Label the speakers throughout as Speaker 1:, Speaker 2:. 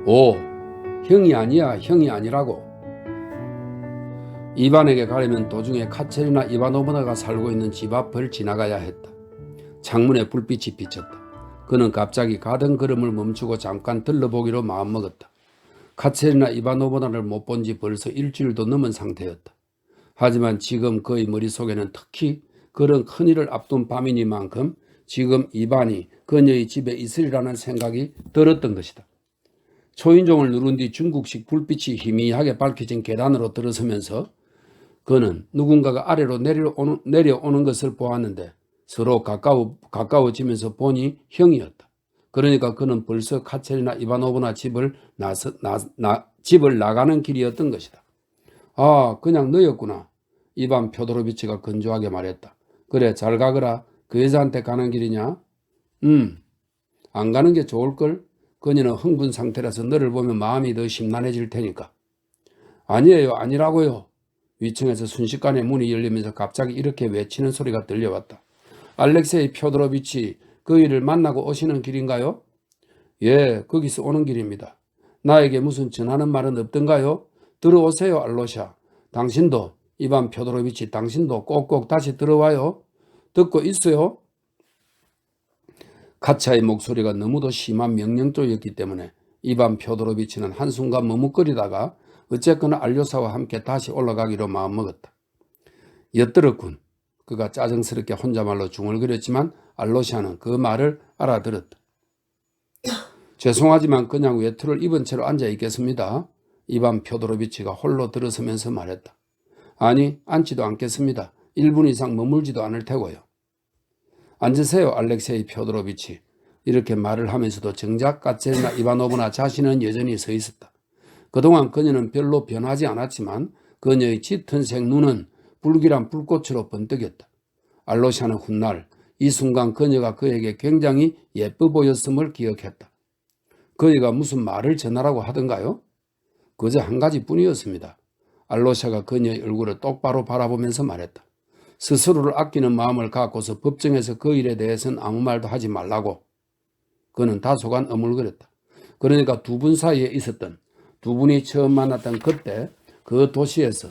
Speaker 1: 오, 형이 아니야, 형이 아니라고. 이반에게 가려면 도중에 카체리나 이바노브나가 살고 있는 집 앞을 지나가야 했다. 창문에 불빛이 비쳤다. 그는 갑자기 가던 걸음을 멈추고 잠깐 들러보기로 마음먹었다. 카체리나 이바노브나를 못 본 지 벌써 일주일도 넘은 상태였다. 하지만 지금 그의 머릿속에는 특히 그런 큰일을 앞둔 밤이니만큼 지금 이반이 그녀의 집에 있으리라는 생각이 들었던 것이다. 초인종을 누른 뒤 중국식 불빛이 희미하게 밝혀진 계단으로 들어서면서 그는 누군가가 아래로 내려오는 것을 보았는데 서로 가까워지면서 보니 형이었다. 그러니까 그는 벌써 카체리나 이바노브나 집을 나가는 길이었던 것이다. 아, 그냥 너였구나. 이반 표도로비치가 건조하게 말했다. 그래, 잘 가거라. 그 여자한테 가는 길이냐? 안 가는 게 좋을걸? 그녀는 흥분 상태라서 너를 보면 마음이 더 심란해질 테니까. 아니에요, 아니라고요. 위층에서 순식간에 문이 열리면서 갑자기 이렇게 외치는 소리가 들려왔다. 알렉세이 표도로비치, 그 일을 만나고 오시는 길인가요? 예, 거기서 오는 길입니다. 나에게 무슨 전하는 말은 없던가요? 들어오세요, 알로샤. 당신도, 이반 표도로비치, 당신도 꼭꼭 다시 들어와요. 듣고 있어요? 카차의 목소리가 너무도 심한 명령조였기 때문에 이반 표도로비치는 한순간 머뭇거리다가 어쨌거나 알료사와 함께 다시 올라가기로 마음먹었다. 엿들었군. 그가 짜증스럽게 혼자말로 중얼거렸지만 알로샤는 그 말을 알아들었다. 죄송하지만 그냥 외투를 입은 채로 앉아있겠습니다. 이반 표도로비치가 홀로 들어서면서 말했다. 아니, 앉지도 않겠습니다. 1분 이상 머물지도 않을 테고요. 앉으세요, 알렉세이 표도로비치. 이렇게 말을 하면서도 정작 까체리나 이바노브나 자신은 여전히 서 있었다. 그동안 그녀는 별로 변하지 않았지만 그녀의 짙은색 눈은 불길한 불꽃으로 번뜩였다. 알로샤는 훗날 이 순간 그녀가 그에게 굉장히 예뻐 보였음을 기억했다. 그녀가 무슨 말을 전하라고 하던가요? 그저 한 가지뿐이었습니다. 알로샤가 그녀의 얼굴을 똑바로 바라보면서 말했다. 스스로를 아끼는 마음을 갖고서 법정에서 그 일에 대해서는 아무 말도 하지 말라고. 그는 다소간 어물거렸다. 그러니까 두 분 사이에 있었던, 두 분이 처음 만났던 그때 그 도시에서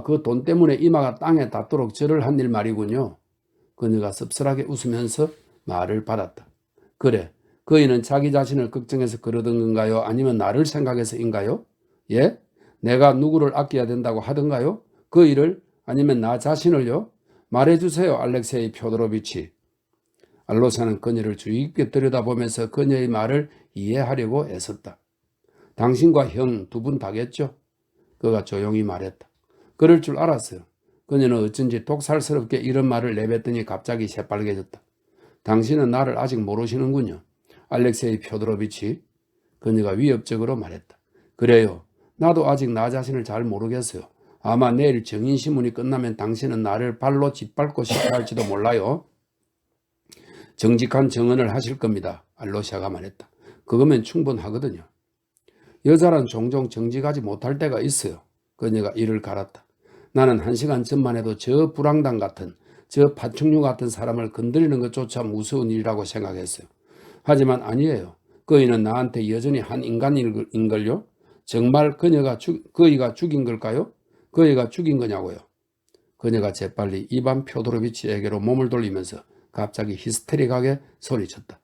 Speaker 1: 그 돈 때문에 이마가 땅에 닿도록 절을 한 일 말이군요. 그녀가 씁쓸하게 웃으면서 말을 받았다. 그래, 그이는 자기 자신을 걱정해서 그러던 건가요? 아니면 나를 생각해서인가요? 예? 내가 누구를 아껴야 된다고 하던가요? 그 일을? 아니면 나 자신을요? 말해주세요, 알렉세이 표도로비치. 알로사는 그녀를 주의 깊게 들여다보면서 그녀의 말을 이해하려고 애썼다. 당신과 형 두 분 다겠죠? 그가 조용히 말했다. 그럴 줄 알았어요. 그녀는 어쩐지 독살스럽게 이런 말을 내뱉더니 갑자기 새빨개졌다. 당신은 나를 아직 모르시는군요. 알렉세이 표도로비치. 그녀가 위협적으로 말했다. 그래요. 나도 아직 나 자신을 잘 모르겠어요. 아마 내일 정인신문이 끝나면 당신은 나를 발로 짓밟고 싶어 할지도 몰라요. 정직한 정언을 하실 겁니다. 알로샤가 말했다. 그거면 충분하거든요. 여자란 종종 정직하지 못할 때가 있어요. 그녀가 이를 갈았다. 나는 1시간 전만 해도 저 불황당 같은, 저 파충류 같은 사람을 건드리는 것조차 무서운 일이라고 생각했어요. 하지만 아니에요. 그이는 나한테 여전히 한 인간인걸요? 정말 그이가 죽인 걸까요? 그이가 죽인 거냐고요. 그녀가 재빨리 이반 표도로비치에게로 몸을 돌리면서 갑자기 히스테릭하게 소리쳤다.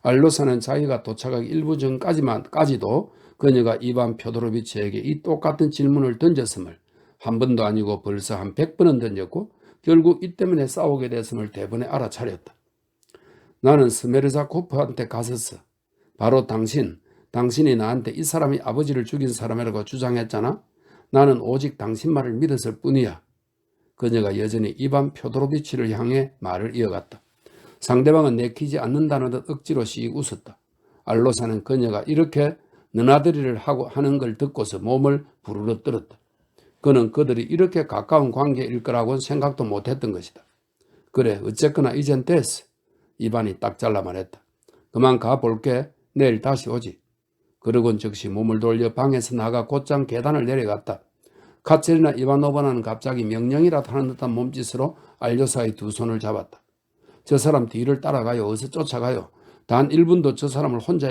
Speaker 1: 알로사는 자기가 도착하기 일부 전까지도 그녀가 이반 표도로비치에게 이 똑같은 질문을 던졌음을 한 번도 아니고 벌써 한 100번은 던졌고 결국 이 때문에 싸우게 됐음을 대번에 알아차렸다. 나는 스메르자코프한테 갔었어. 바로 당신이 나한테 이 사람이 아버지를 죽인 사람이라고 주장했잖아. 나는 오직 당신 말을 믿었을 뿐이야. 그녀가 여전히 이반 표도로비치를 향해 말을 이어갔다. 상대방은 내키지 않는다는 듯 억지로 씩 웃었다. 알로사는 그녀가 이렇게 너나들이를 하는 걸 듣고서 몸을 부르르 떨었다. 그는 그들이 이렇게 가까운 관계일 거라고는 생각도 못했던 것이다. 그래, 어쨌거나 이젠 됐어. 이반이 딱 잘라 말했다. 그만 가볼게. 내일 다시 오지. 그러곤 즉시 몸을 돌려 방에서 나가 곧장 계단을 내려갔다. 카체리나 이바노바나는 갑자기 명령이라도 하는 듯한 몸짓으로 알료사의 두 손을 잡았다. 저 사람 뒤를 따라가요. 어서 쫓아가요. 단 1분도 저 사람을 혼자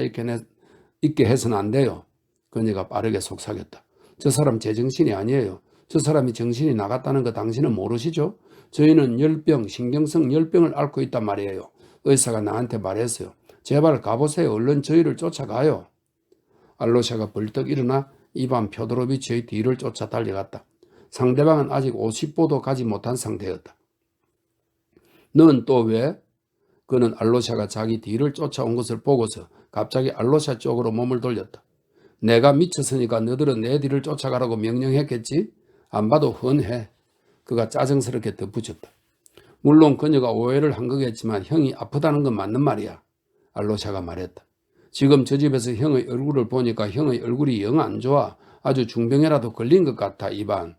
Speaker 1: 있게 해서는 안 돼요. 그녀가 빠르게 속삭였다. 저 사람 제정신이 아니에요. 저 사람이 정신이 나갔다는 거 당신은 모르시죠? 저희는 열병, 신경성 열병을 앓고 있단 말이에요. 의사가 나한테 말했어요. 제발 가보세요. 얼른 저희를 쫓아가요. 알로샤가 벌떡 일어나 이반 표도로비치의 뒤를 쫓아 달려갔다. 상대방은 아직 50보도 가지 못한 상태였다. 넌 또 왜? 그는 알로샤가 자기 뒤를 쫓아온 것을 보고서 갑자기 알로샤 쪽으로 몸을 돌렸다. 내가 미쳤으니까 너들은 내 뒤를 쫓아가라고 명령했겠지? 안 봐도 훤해. 그가 짜증스럽게 덧붙였다. 물론 그녀가 오해를 한 거겠지만 형이 아프다는 건 맞는 말이야. 알로샤가 말했다. 지금 저 집에서 형의 얼굴을 보니까 형의 얼굴이 영 안 좋아. 아주 중병이라도 걸린 것 같아, 이반.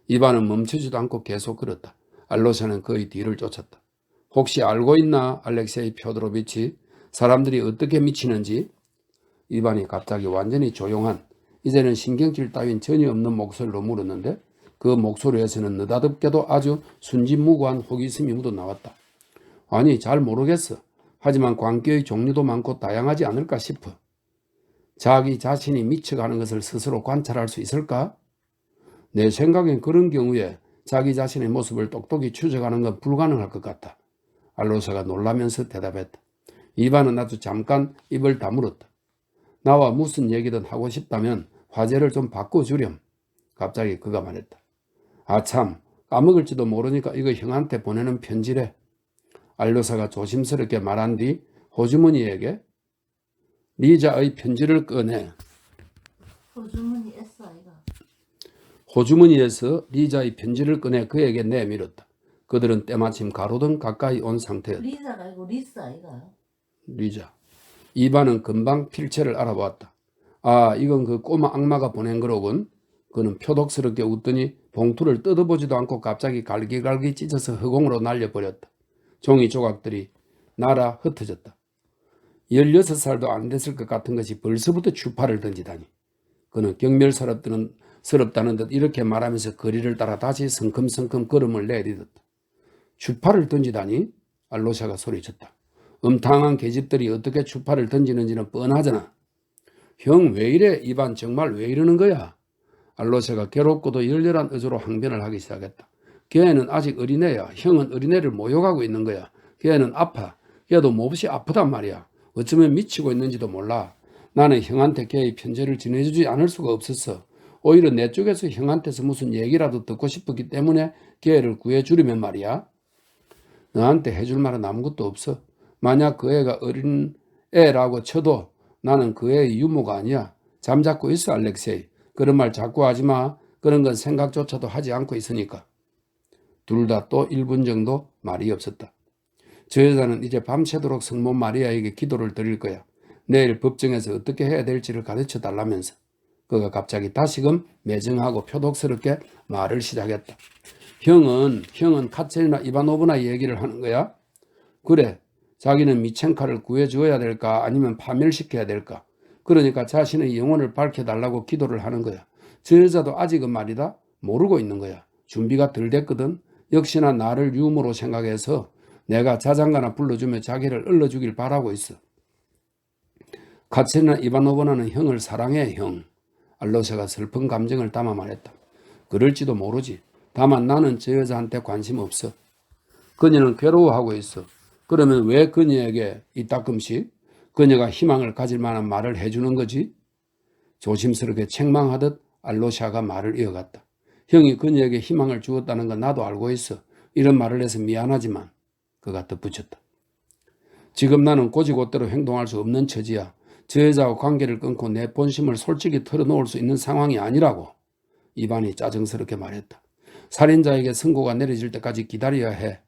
Speaker 1: 이반은 멈추지도 않고 계속 걸었다. 알로샤는 그의 뒤를 쫓았다. 혹시 알고 있나, 알렉세이 표도로비치? 사람들이 어떻게 미치는지? 이반이 갑자기 완전히 조용한, 이제는 신경질 따윈 전혀 없는 목소리로 물었는데 그 목소리에서는 느닷없게도 아주 순진무구한 호기심이 묻어 나왔다. 아니, 잘 모르겠어. 하지만 광기의 종류도 많고 다양하지 않을까 싶어. 자기 자신이 미쳐가는 것을 스스로 관찰할 수 있을까? 내 생각엔 그런 경우에 자기 자신의 모습을 똑똑히 추적하는 건 불가능할 것 같아. 알로샤가 놀라면서 대답했다. 이반은 아주 잠깐 입을 다물었다. 나와 무슨 얘기든 하고 싶다면 화제를 좀 바꿔주렴. 갑자기 그가 말했다. 아참, 까먹을지도 모르니까 이거 형한테 보내는 편지래. 알로사가 조심스럽게 말한 뒤 호주머니에게 리자의 편지를 꺼내. 호주머니에서 리자의 편지를 꺼내 그에게 내밀었다. 그들은 때마침 가로등 가까이 온 상태였다.
Speaker 2: 리자가 아니고 리스 아이가?
Speaker 1: 리자. 이반은 금방 필체를 알아보았다. 아, 이건 그 꼬마 악마가 보낸 거로군. 그는 표독스럽게 웃더니 봉투를 뜯어보지도 않고 갑자기 갈기갈기 찢어서 허공으로 날려버렸다. 종이 조각들이 날아 흩어졌다. 16살도 안 됐을 것 같은 것이 벌써부터 추파를 던지다니. 그는 경멸스럽다는 듯 이렇게 말하면서 거리를 따라 다시 성큼성큼 걸음을 내딛었다. 추파를 던지다니? 알로샤가 소리쳤다. 음탕한 계집들이 어떻게 추파를 던지는지는 뻔하잖아. 형 왜 이래? 이반 정말 왜 이러는 거야? 알로샤가 괴롭고도 열렬한 어조로 항변을 하기 시작했다. 걔는 아직 어린애야. 형은 어린애를 모욕하고 있는 거야. 걔는 아파. 걔도 몹시 아프단 말이야. 어쩌면 미치고 있는지도 몰라. 나는 형한테 걔의 편지를 전해주지 않을 수가 없었어. 오히려 내 쪽에서 형한테서 무슨 얘기라도 듣고 싶었기 때문에 걔를 구해주려면 말이야. 너한테 해줄 말은 아무것도 없어. 만약 그 애가 어린 애라고 쳐도 나는 그 애의 유모가 아니야. 잠자코 있어, 알렉세이. 그런 말 자꾸 하지 마. 그런 건 생각조차도 하지 않고 있으니까. 둘 다 또 1분 정도 말이 없었다. 저 여자는 이제 밤새도록 성모 마리아에게 기도를 드릴 거야. 내일 법정에서 어떻게 해야 될지를 가르쳐 달라면서. 그가 갑자기 다시금 매정하고 표독스럽게 말을 시작했다. 형은 카체리나 이바노브나 얘기를 하는 거야? 그래. 자기는 미첸카를 구해주어야 될까 아니면 파멸시켜야 될까? 그러니까 자신의 영혼을 밝혀달라고 기도를 하는 거야. 저 여자도 아직은 말이다 모르고 있는 거야. 준비가 덜 됐거든. 역시나 나를 유머로 생각해서 내가 자장가나 불러주며 자기를 얼러주길 바라고 있어. 카체리나 이바노브나는 형을 사랑해, 형. 알로샤가 슬픈 감정을 담아 말했다. 그럴지도 모르지. 다만 나는 저 여자한테 관심 없어. 그녀는 괴로워하고 있어. 그러면 왜 그녀에게 이따금씩 그녀가 희망을 가질 만한 말을 해주는 거지? 조심스럽게 책망하듯 알로샤가 말을 이어갔다. 형이 그녀에게 희망을 주었다는 건 나도 알고 있어. 이런 말을 해서 미안하지만 그가 덧붙였다. 지금 나는 곧이곧대로 행동할 수 없는 처지야. 저 여자와 관계를 끊고 내 본심을 솔직히 털어놓을 수 있는 상황이 아니라고. 이반이 짜증스럽게 말했다. 살인자에게 선고가 내려질 때까지 기다려야 해.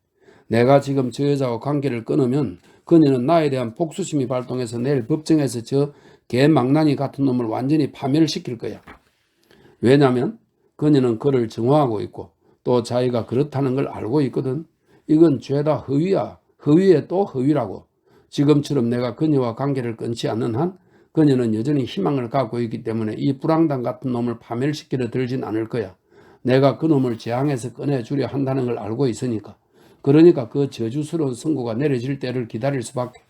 Speaker 1: 내가 지금 저 여자와 관계를 끊으면 그녀는 나에 대한 복수심이 발동해서 내일 법정에서 저 개망나니 같은 놈을 완전히 파멸시킬 거야. 왜냐하면 그녀는 그를 정화하고 있고 또 자기가 그렇다는 걸 알고 있거든. 이건 죄다 허위야. 허위에 또 허위라고. 지금처럼 내가 그녀와 관계를 끊지 않는 한 그녀는 여전히 희망을 갖고 있기 때문에 이 불황당 같은 놈을 파멸시키려 들진 않을 거야. 내가 그 놈을 재앙에서 꺼내주려 한다는 걸 알고 있으니까. 그러니까 그 저주스러운 선고가 내려질 때를 기다릴 수밖에.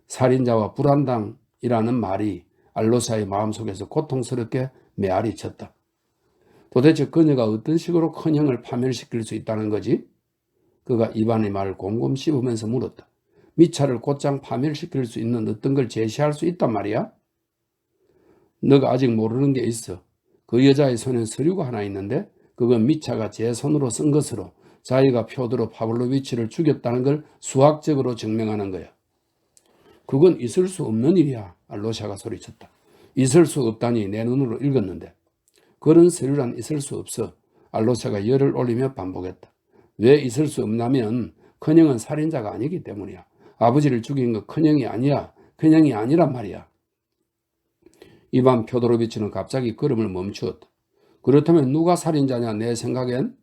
Speaker 1: 살인자와 불안당 이라는 말이 알로사의 마음속에서 고통스럽게 메아리 쳤다. 도대체 그녀가 어떤 식으로 큰형을 파멸시킬 수 있다는 거지? 그가 이반의 말을 곰곰 씹으면서 물었다. 미차를 곧장 파멸시킬 수 있는 어떤 걸 제시할 수 있단 말이야? 너가 아직 모르는 게 있어. 그 여자의 손엔 서류가 하나 있는데 그건 미차가 제 손으로 쓴 것으로 자기가 표드로 파블로비치를 죽였다는 걸 수학적으로 증명하는 거야. 그건 있을 수 없는 일이야. 알로샤가 소리쳤다. 있을 수 없다니 내 눈으로 읽었는데. 그런 서류란 있을 수 없어. 알로샤가 열을 올리며 반복했다. 왜 있을 수 없냐면 큰형은 살인자가 아니기 때문이야. 아버지를 죽인 건 큰형이 아니야. 큰형이 아니란 말이야. 이반 표도로비치는 갑자기 걸음을 멈추었다. 그렇다면 누가 살인자냐 내 생각엔?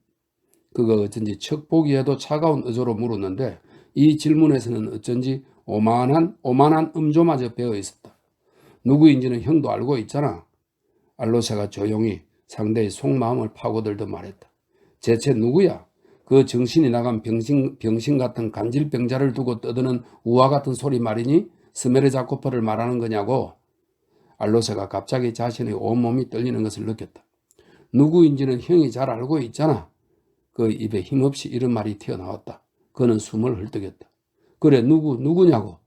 Speaker 1: 그가 어쩐지 척 보기에도 차가운 어조로 물었는데 이 질문에서는 어쩐지 오만한 음조마저 배어 있었다. 누구인지는 형도 알고 있잖아. 알로샤가 조용히 상대의 속마음을 파고들듯 말했다. 대체 누구야? 그 정신이 나간 병신 같은 간질병자를 두고 떠드는 우화 같은 소리 말이니? 스메르자코프를 말하는 거냐고? 알로샤가 갑자기 자신의 온몸이 떨리는 것을 느꼈다. 누구인지는 형이 잘 알고 있잖아. 그 입에 힘없이 이런 말이 튀어나왔다. 그는 숨을 헐떡였다. 그래 누구냐고.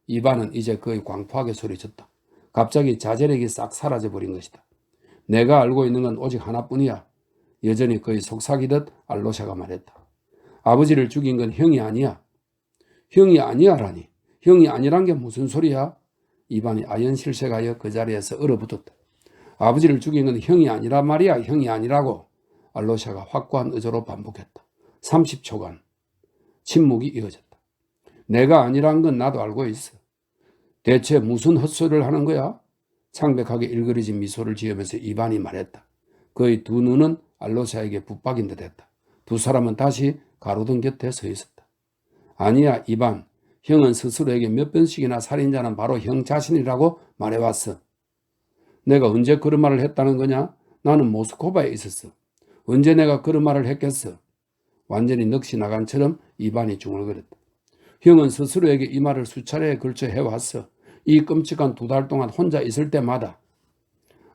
Speaker 1: 이반은 이제 거의 광포하게 소리쳤다. 갑자기 자제력이 싹 사라져버린 것이다. 내가 알고 있는 건 오직 하나뿐이야. 여전히 거의 속삭이듯 알로샤가 말했다. 아버지를 죽인 건 형이 아니야. 형이 아니야라니. 형이 아니란 게 무슨 소리야? 이반이 아연실색하여 그 자리에서 얼어붙었다. 아버지를 죽인 건 형이 아니란 말이야. 형이 아니라고. 알로샤가 확고한 의조로 반복했다. 30초간 침묵이 이어졌다. 내가 아니란 건 나도 알고 있어. 대체 무슨 헛소리를 하는 거야? 창백하게 일그러진 미소를 지으면서 이반이 말했다. 그의 두 눈은 알로샤에게 붙박인 듯 했다. 두 사람은 다시 가로등 곁에 서 있었다. 아니야 이반. 형은 스스로에게 몇 번씩이나 살인자는 바로 형 자신이라고 말해왔어. 내가 언제 그런 말을 했다는 거냐? 나는 모스크바에 있었어. 언제 내가 그런 말을 했겠어? 완전히 넋이 나간처럼 이반이 중얼거렸다. 형은 스스로에게 이 말을 수차례에 걸쳐 해왔어. 이 끔찍한 2달 동안 혼자 있을 때마다.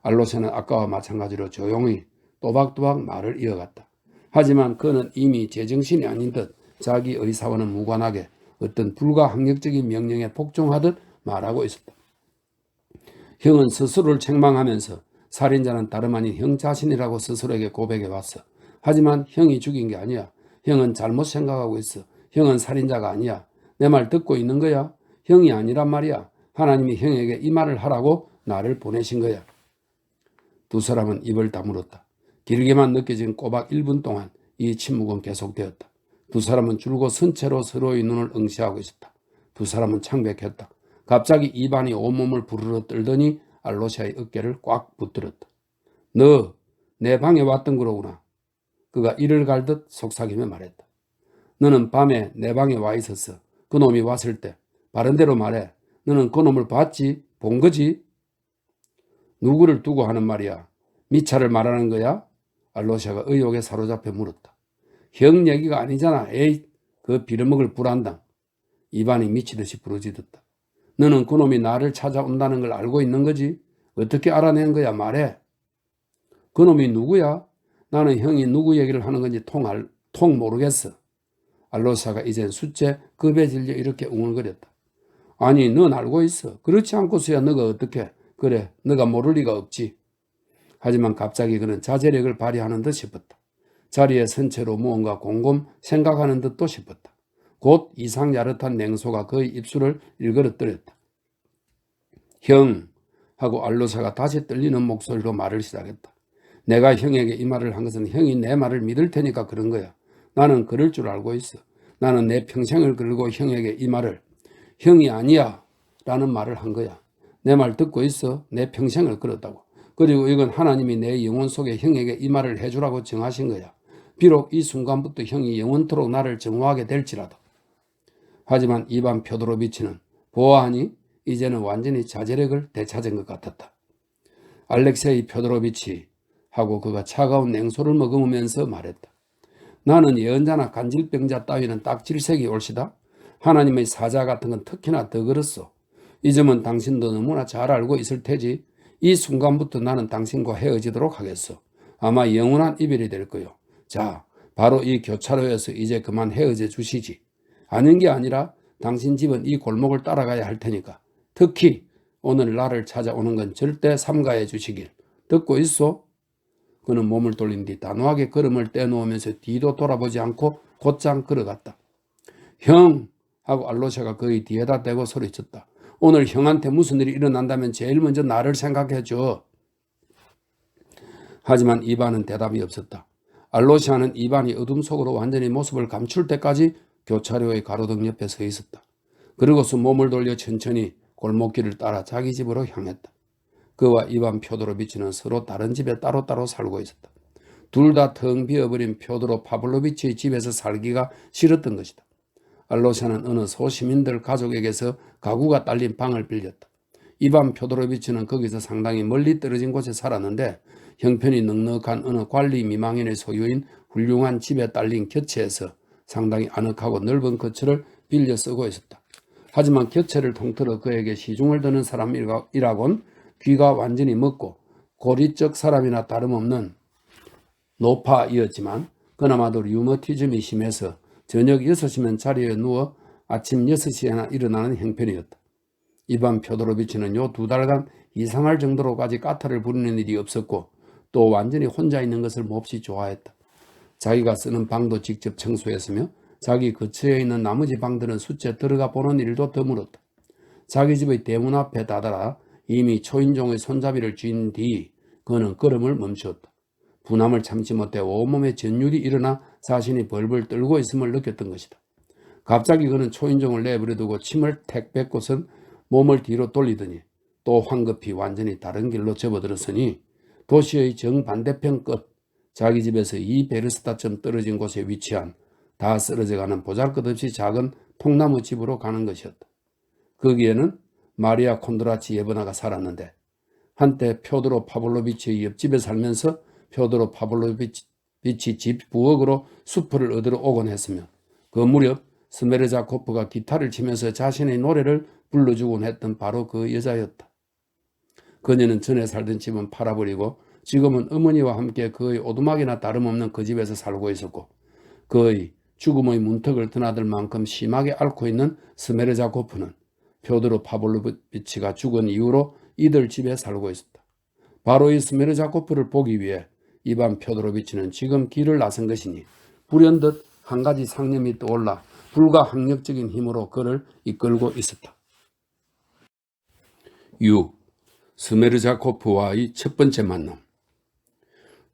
Speaker 1: 알로샤는 아까와 마찬가지로 조용히 또박또박 말을 이어갔다. 하지만 그는 이미 제정신이 아닌 듯 자기 의사와는 무관하게 어떤 불가항력적인 명령에 복종하듯 말하고 있었다. 형은 스스로를 책망하면서 살인자는 다름 아닌 형 자신이라고 스스로에게 고백해왔어. 하지만 형이 죽인 게 아니야. 형은 잘못 생각하고 있어. 형은 살인자가 아니야. 내 말 듣고 있는 거야? 형이 아니란 말이야. 하나님이 형에게 이 말을 하라고 나를 보내신 거야. 두 사람은 입을 다물었다. 길게만 느껴진 꼬박 1분 동안 이 침묵은 계속되었다. 두 사람은 줄곧 선 채로 서로의 눈을 응시하고 있었다. 두 사람은 창백했다. 갑자기 이반이 온몸을 부르르 떨더니 알로샤의 어깨를 꽉 붙들었다. 너 내 방에 왔던 거로구나. 그가 이를 갈듯 속삭이며 말했다. 너는 밤에 내 방에 와 있었어. 그 놈이 왔을 때. 바른대로 말해. 너는 그 놈을 봤지? 본 거지? 누구를 두고 하는 말이야? 미차를 말하는 거야? 알로샤가 의혹에 사로잡혀 물었다. 형 얘기가 아니잖아. 에이, 그 빌어먹을 불안당. 이반이 미치듯이 부르짖었다. 너는 그놈이 나를 찾아온다는 걸 알고 있는 거지? 어떻게 알아낸 거야? 말해. 그놈이 누구야? 나는 형이 누구 얘기를 하는 건지 통 모르겠어. 알로샤가 이젠 숫제 급에 질려 이렇게 웅얼거렸다. 아니, 넌 알고 있어. 그렇지 않고서야 너가 어떻게. 그래, 너가 모를 리가 없지. 하지만 갑자기 그는 자제력을 발휘하는 듯 싶었다. 자리에 선 채로 무언가 곰곰 생각하는 듯도 싶었다. 곧 이상 야릇한 냉소가 그의 입술을 일그러뜨렸다. 형 하고 알로샤가 다시 떨리는 목소리로 말을 시작했다. 내가 형에게 이 말을 한 것은 형이 내 말을 믿을 테니까 그런 거야. 나는 그럴 줄 알고 있어. 나는 내 평생을 걸고 형에게 이 말을 형이 아니야 라는 말을 한 거야. 내 말 듣고 있어. 내 평생을 걸었다고. 그리고 이건 하나님이 내 영혼 속에 형에게 이 말을 해주라고 정하신 거야. 비록 이 순간부터 형이 영원토록 나를 증오하게 될지라도. 하지만 이반 표도로비치는 보아하니 이제는 완전히 자제력을 되찾은 것 같았다. 알렉세이 표도로비치 하고 그가 차가운 냉소를 머금으면서 말했다. 나는 예언자나 간질병자 따위는 딱 질색이 옳시다. 하나님의 사자 같은 건 특히나 더 그렇소. 이 점은 당신도 너무나 잘 알고 있을 테지. 이 순간부터 나는 당신과 헤어지도록 하겠어. 아마 영원한 이별이 될 거요. 자, 바로 이 교차로에서 이제 그만 헤어져 주시지. 아는 게 아니라 당신 집은 이 골목을 따라가야 할 테니까. 특히 오늘 나를 찾아오는 건 절대 삼가해 주시길. 듣고 있소? 그는 몸을 돌린 뒤 단호하게 걸음을 떼놓으면서 뒤도 돌아보지 않고 곧장 걸어갔다. 형! 하고 알로샤가 그의 뒤에다 대고 소리쳤다. 오늘 형한테 무슨 일이 일어난다면 제일 먼저 나를 생각해줘. 하지만 이반은 대답이 없었다. 알로샤는 이반이 어둠 속으로 완전히 모습을 감출 때까지 교차로의 가로등 옆에 서 있었다. 그러고서 몸을 돌려 천천히 골목길을 따라 자기 집으로 향했다. 그와 이반 표도로비치는 서로 다른 집에 따로따로 살고 있었다. 둘 다 텅 비어버린 표도로 파블로비치의 집에서 살기가 싫었던 것이다. 알로샤는 어느 소시민들 가족에게서 가구가 딸린 방을 빌렸다. 이반 표도로비치는 거기서 상당히 멀리 떨어진 곳에 살았는데 형편이 넉넉한 어느 관리 미망인의 소유인 훌륭한 집에 딸린 곁체에서 상당히 아늑하고 넓은 거처를 빌려 쓰고 있었다. 하지만 곁체를 통틀어 그에게 시중을 드는 사람이라곤 귀가 완전히 먹고 고리적 사람이나 다름없는 노파이었지만 그나마도 류머티즘이 심해서 저녁 6시면 자리에 누워 아침 6시에나 일어나는 형편이었다. 이반 표도로비치는 요 2달간 이상할 정도로까지 까탈을 부리는 일이 없었고 또 완전히 혼자 있는 것을 몹시 좋아했다. 자기가 쓰는 방도 직접 청소했으며 자기 거처에 있는 나머지 방들은 숫째 들어가 보는 일도 드물었다. 자기 집의 대문 앞에 다다라 이미 초인종의 손잡이를 쥔 뒤 그는 걸음을 멈추었다. 분함을 참지 못해 온몸에 전율이 일어나 자신이 벌벌 떨고 있음을 느꼈던 것이다. 갑자기 그는 초인종을 내버려두고 침을 택 뱉고선 몸을 뒤로 돌리더니 또 황급히 완전히 다른 길로 접어들었으니 도시의 정반대편 끝 자기 집에서 2베르스타쯤 떨어진 곳에 위치한 다 쓰러져가는 보잘것없이 작은 통나무 집으로 가는 것이었다. 거기에는 마리아 콘드라치 예브나가 살았는데 한때 표도로 파블로비치의 옆집에 살면서 표도로 파블로비치 집 부엌으로 수프를 얻으러 오곤 했으며 그 무렵 스메르자코프가 기타를 치면서 자신의 노래를 불러주곤 했던 바로 그 여자였다. 그녀는 전에 살던 집은 팔아버리고 지금은 어머니와 함께 그의 오두막이나 다름없는 그 집에서 살고 있었고 그의 죽음의 문턱을 드나들 만큼 심하게 앓고 있는 스메르자코프는 표도로 파블로비치가 죽은 이후로 이들 집에 살고 있었다. 바로 이 스메르자코프를 보기 위해 이반 표도로비치는 지금 길을 나선 것이니 불현듯 한 가지 상념이 떠올라 불가항력적인 힘으로 그를 이끌고 있었다. 6. 스메르자코프와의 첫 번째 만남.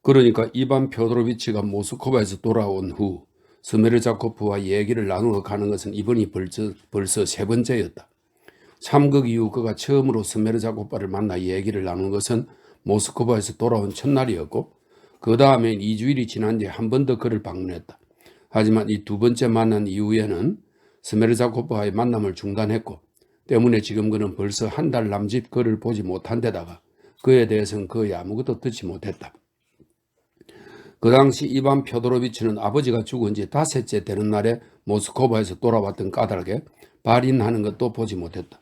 Speaker 1: 그러니까 이반 표도로비치가 모스크바에서 돌아온 후 스메르자코프와 얘기를 나누어 가는 것은 이번이 벌써 세 번째였다. 참 그 이후 그가 처음으로 스메르자코프를 만나 얘기를 나눈 것은 모스크바에서 돌아온 첫날이었고 그 다음엔 2주일이 지난 뒤에 한 번 더 그를 방문했다. 하지만 이 두 번째 만난 이후에는 스메르자코프와의 만남을 중단했고 때문에 지금 그는 벌써 한 달 남짓 그를 보지 못한 데다가 그에 대해서는 거의 아무것도 듣지 못했다. 그 당시 이반 표도로비치는 아버지가 죽은 지 5째 되는 날에 모스크바에서 돌아왔던 까닭에 발인하는 것도 보지 못했다.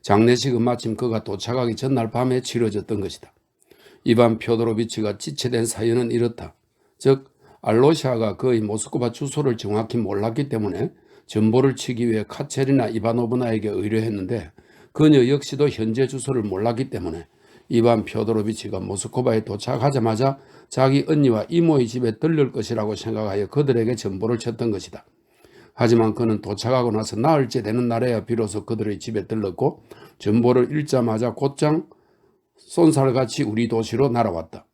Speaker 1: 장례식은 마침 그가 도착하기 전날 밤에 치러졌던 것이다. 이반 표도로비치가 지체된 사연은 이렇다. 즉 알로샤가 그의 모스크바 주소를 정확히 몰랐기 때문에 전보를 치기 위해 카체리나 이바노브나에게 의뢰했는데 그녀 역시도 현재 주소를 몰랐기 때문에 이반 표도로비치가 모스크바에 도착하자마자 자기 언니와 이모의 집에 들를 것이라고 생각하여 그들에게 전보를 쳤던 것이다. 하지만 그는 도착하고 나서 나흘째 되는 날에야 비로소 그들의 집에 들렀고 전보를 읽자마자 곧장 쏜살같이 우리 도시로 날아왔다.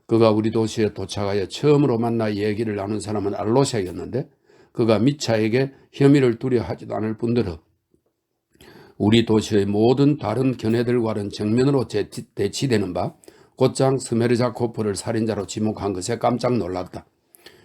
Speaker 1: 그가 우리 도시에 도착하여 처음으로 만나 얘기를 나눈 사람은 알로샤였는데 그가 미차에게 혐의를 두려워하지도 않을 뿐더러 우리 도시의 모든 다른 견해들과는 정면으로 대치되는 바 곧장 스메르자코프를 살인자로 지목한 것에 깜짝 놀랐다.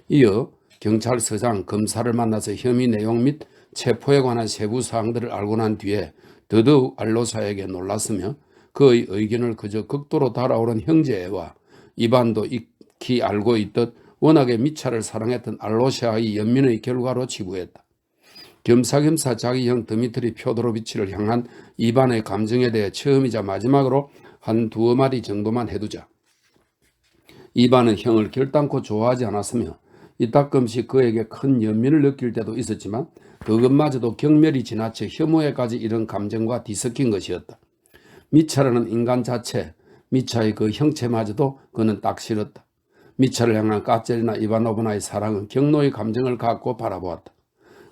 Speaker 1: 이어 경찰서장, 검사를 만나서 혐의 내용 및 체포에 관한 세부 사항들을 알고 난 뒤에 더더욱 알로샤에게 놀랐으며 그의 의견을 그저 극도로 달아오른 형제와 이반도 익히 알고 있듯 워낙에 미차를 사랑했던 알로샤의 연민의 결과로 치부했다. 겸사겸사 자기 형 드미트리 펴도로비치를 향한 이반의 감정에 대해 처음이자 마지막으로 한 두어 마디 정도만 해두자. 이반은 형을 결단코 좋아하지 않았으며 이따금씩 그에게 큰 연민을 느낄 때도 있었지만 그것마저도 경멸이 지나쳐 혐오에까지 이른 감정과 뒤섞인 것이었다. 미차라는 인간 자체, 미차의 그 형체마저도 그는 딱 싫었다. 미차를 향한 까젤리나 이바노브나의 사랑은 경노의 감정을 갖고 바라보았다.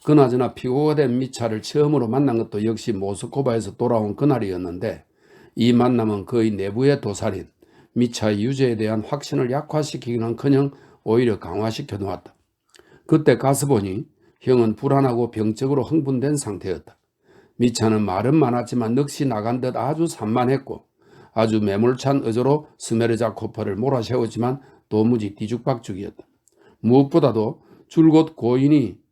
Speaker 1: 그나저나 피고가 된 미차를 처음으로 만난 것도 역시 모스크바에서 돌아온 그날이었는데 이 만남은 그의 내부의 도살인 미차의 유죄에 대한 확신을 약화시키기는커녕 오히려 강화시켜 놓았다. 그때 가서 보니 형은 불안하고 병적으로 흥분된 상태였다. 미차는 말은 많았지만 넋이 나간 듯 아주 산만했고 아주 매몰찬 의조로 스메르자코프를 몰아세웠지만 도무지 뒤죽박죽이었다. 무엇보다도 줄곧 고인이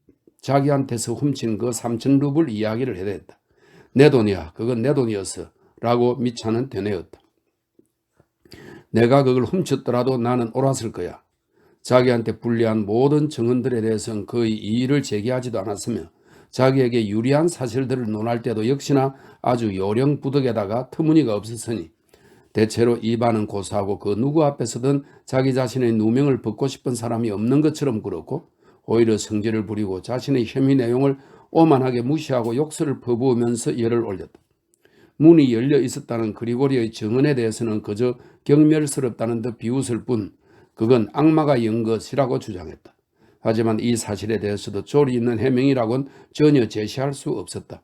Speaker 1: 자기한테서 훔친 그 3,000루블 이야기를 해댔다. 내 돈이야. 그건 내 돈이었어. 라고 미차는 되뇌었다. 내가 그걸 훔쳤더라도 나는 옳았을 거야. 자기한테 불리한 모든 증언들에 대해서는 거의 이의를 제기하지도 않았으며 자기에게 유리한 사실들을 논할 때도 역시나 아주 요령부득에다가 터무니가 없었으니 대체로 이반은 고사하고 그 누구 앞에서든 자기 자신의 누명을 벗고 싶은 사람이 없는 것처럼 굴었고 오히려 성질을 부리고 자신의 혐의 내용을 오만하게 무시하고 욕설을 퍼부으면서 열을 올렸다. 문이 열려 있었다는 그리고리의 증언에 대해서는 그저 경멸스럽다는 듯 비웃을 뿐 그건 악마가 연 것이라고 주장했다. 하지만 이 사실에 대해서도 조리 있는 해명이라고는 전혀 제시할 수 없었다.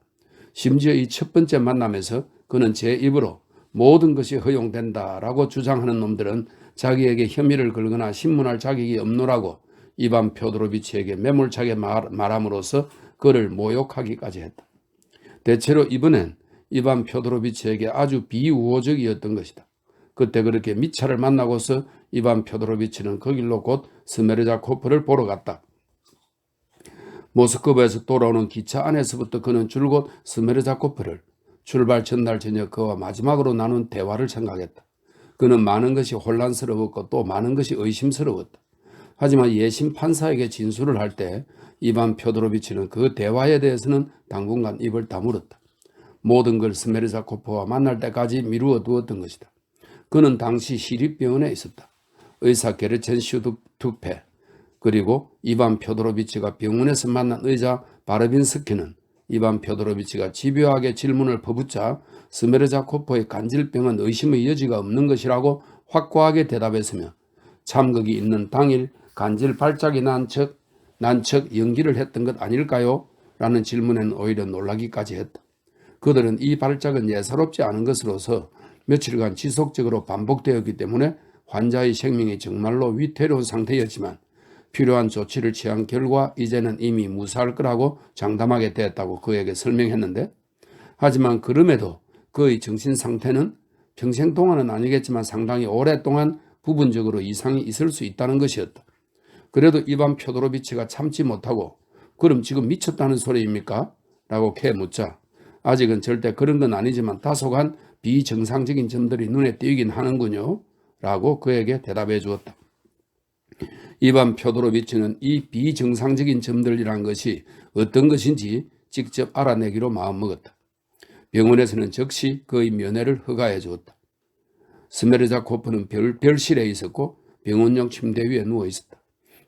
Speaker 1: 심지어 이 첫 번째 만남에서 그는 제 입으로 모든 것이 허용된다라고 주장하는 놈들은 자기에게 혐의를 걸거나 신문할 자격이 없노라고 이반 펴도로비치에게 매몰차게 말함으로써 그를 모욕하기까지 했다. 대체로 이번엔 이반 펴도로비치에게 아주 비우호적이었던 것이다. 그때 그렇게 미차를 만나고서 이반 펴도로비치는 그 길로 곧 스메르자코프를 보러 갔다. 모스크바에서 돌아오는 기차 안에서부터 그는 줄곧 스메르자코프를 출발 전날 저녁 그와 마지막으로 나눈 대화를 생각했다. 그는 많은 것이 혼란스러웠고 또 많은 것이 의심스러웠다. 하지만 예심 판사에게 진술을 할 때 이반 펴도로비치는 그 대화에 대해서는 당분간 입을 다물었다. 모든 걸 스메르자코프와 만날 때까지 미루어 두었던 것이다. 그는 당시 시립병원에 있었다. 의사 게르첸 슈투페 그리고 이반 펴도로비치가 병원에서 만난 의자 바르빈스키는 이반 펴도로비치가 집요하게 질문을 퍼붓자 스메르자코프의 간질병은 의심의 여지가 없는 것이라고 확고하게 대답했으며 참극이 있는 당일 간질 발작이 난 척 연기를 했던 것 아닐까요? 라는 질문에는 오히려 놀라기까지 했다. 그들은 이 발작은 예사롭지 않은 것으로서 며칠간 지속적으로 반복되었기 때문에 환자의 생명이 정말로 위태로운 상태였지만 필요한 조치를 취한 결과 이제는 이미 무사할 거라고 장담하게 됐다고 그에게 설명했는데 하지만 그럼에도 그의 정신 상태는 평생 동안은 아니겠지만 상당히 오랫동안 부분적으로 이상이 있을 수 있다는 것이었다. 그래도 이반 펴도로비치가 참지 못하고 그럼 지금 미쳤다는 소리입니까? 라고 캐묻자 아직은 절대 그런 건 아니지만 다소간 비정상적인 점들이 눈에 띄긴 하는군요. 라고 그에게 대답해 주었다. 이반 펴도로비치는 이 비정상적인 점들이란 것이 어떤 것인지 직접 알아내기로 마음먹었다. 병원에서는 즉시 그의 면회를 허가해 주었다. 스메르자코프는 별실에 있었고 병원용 침대 위에 누워 있었다.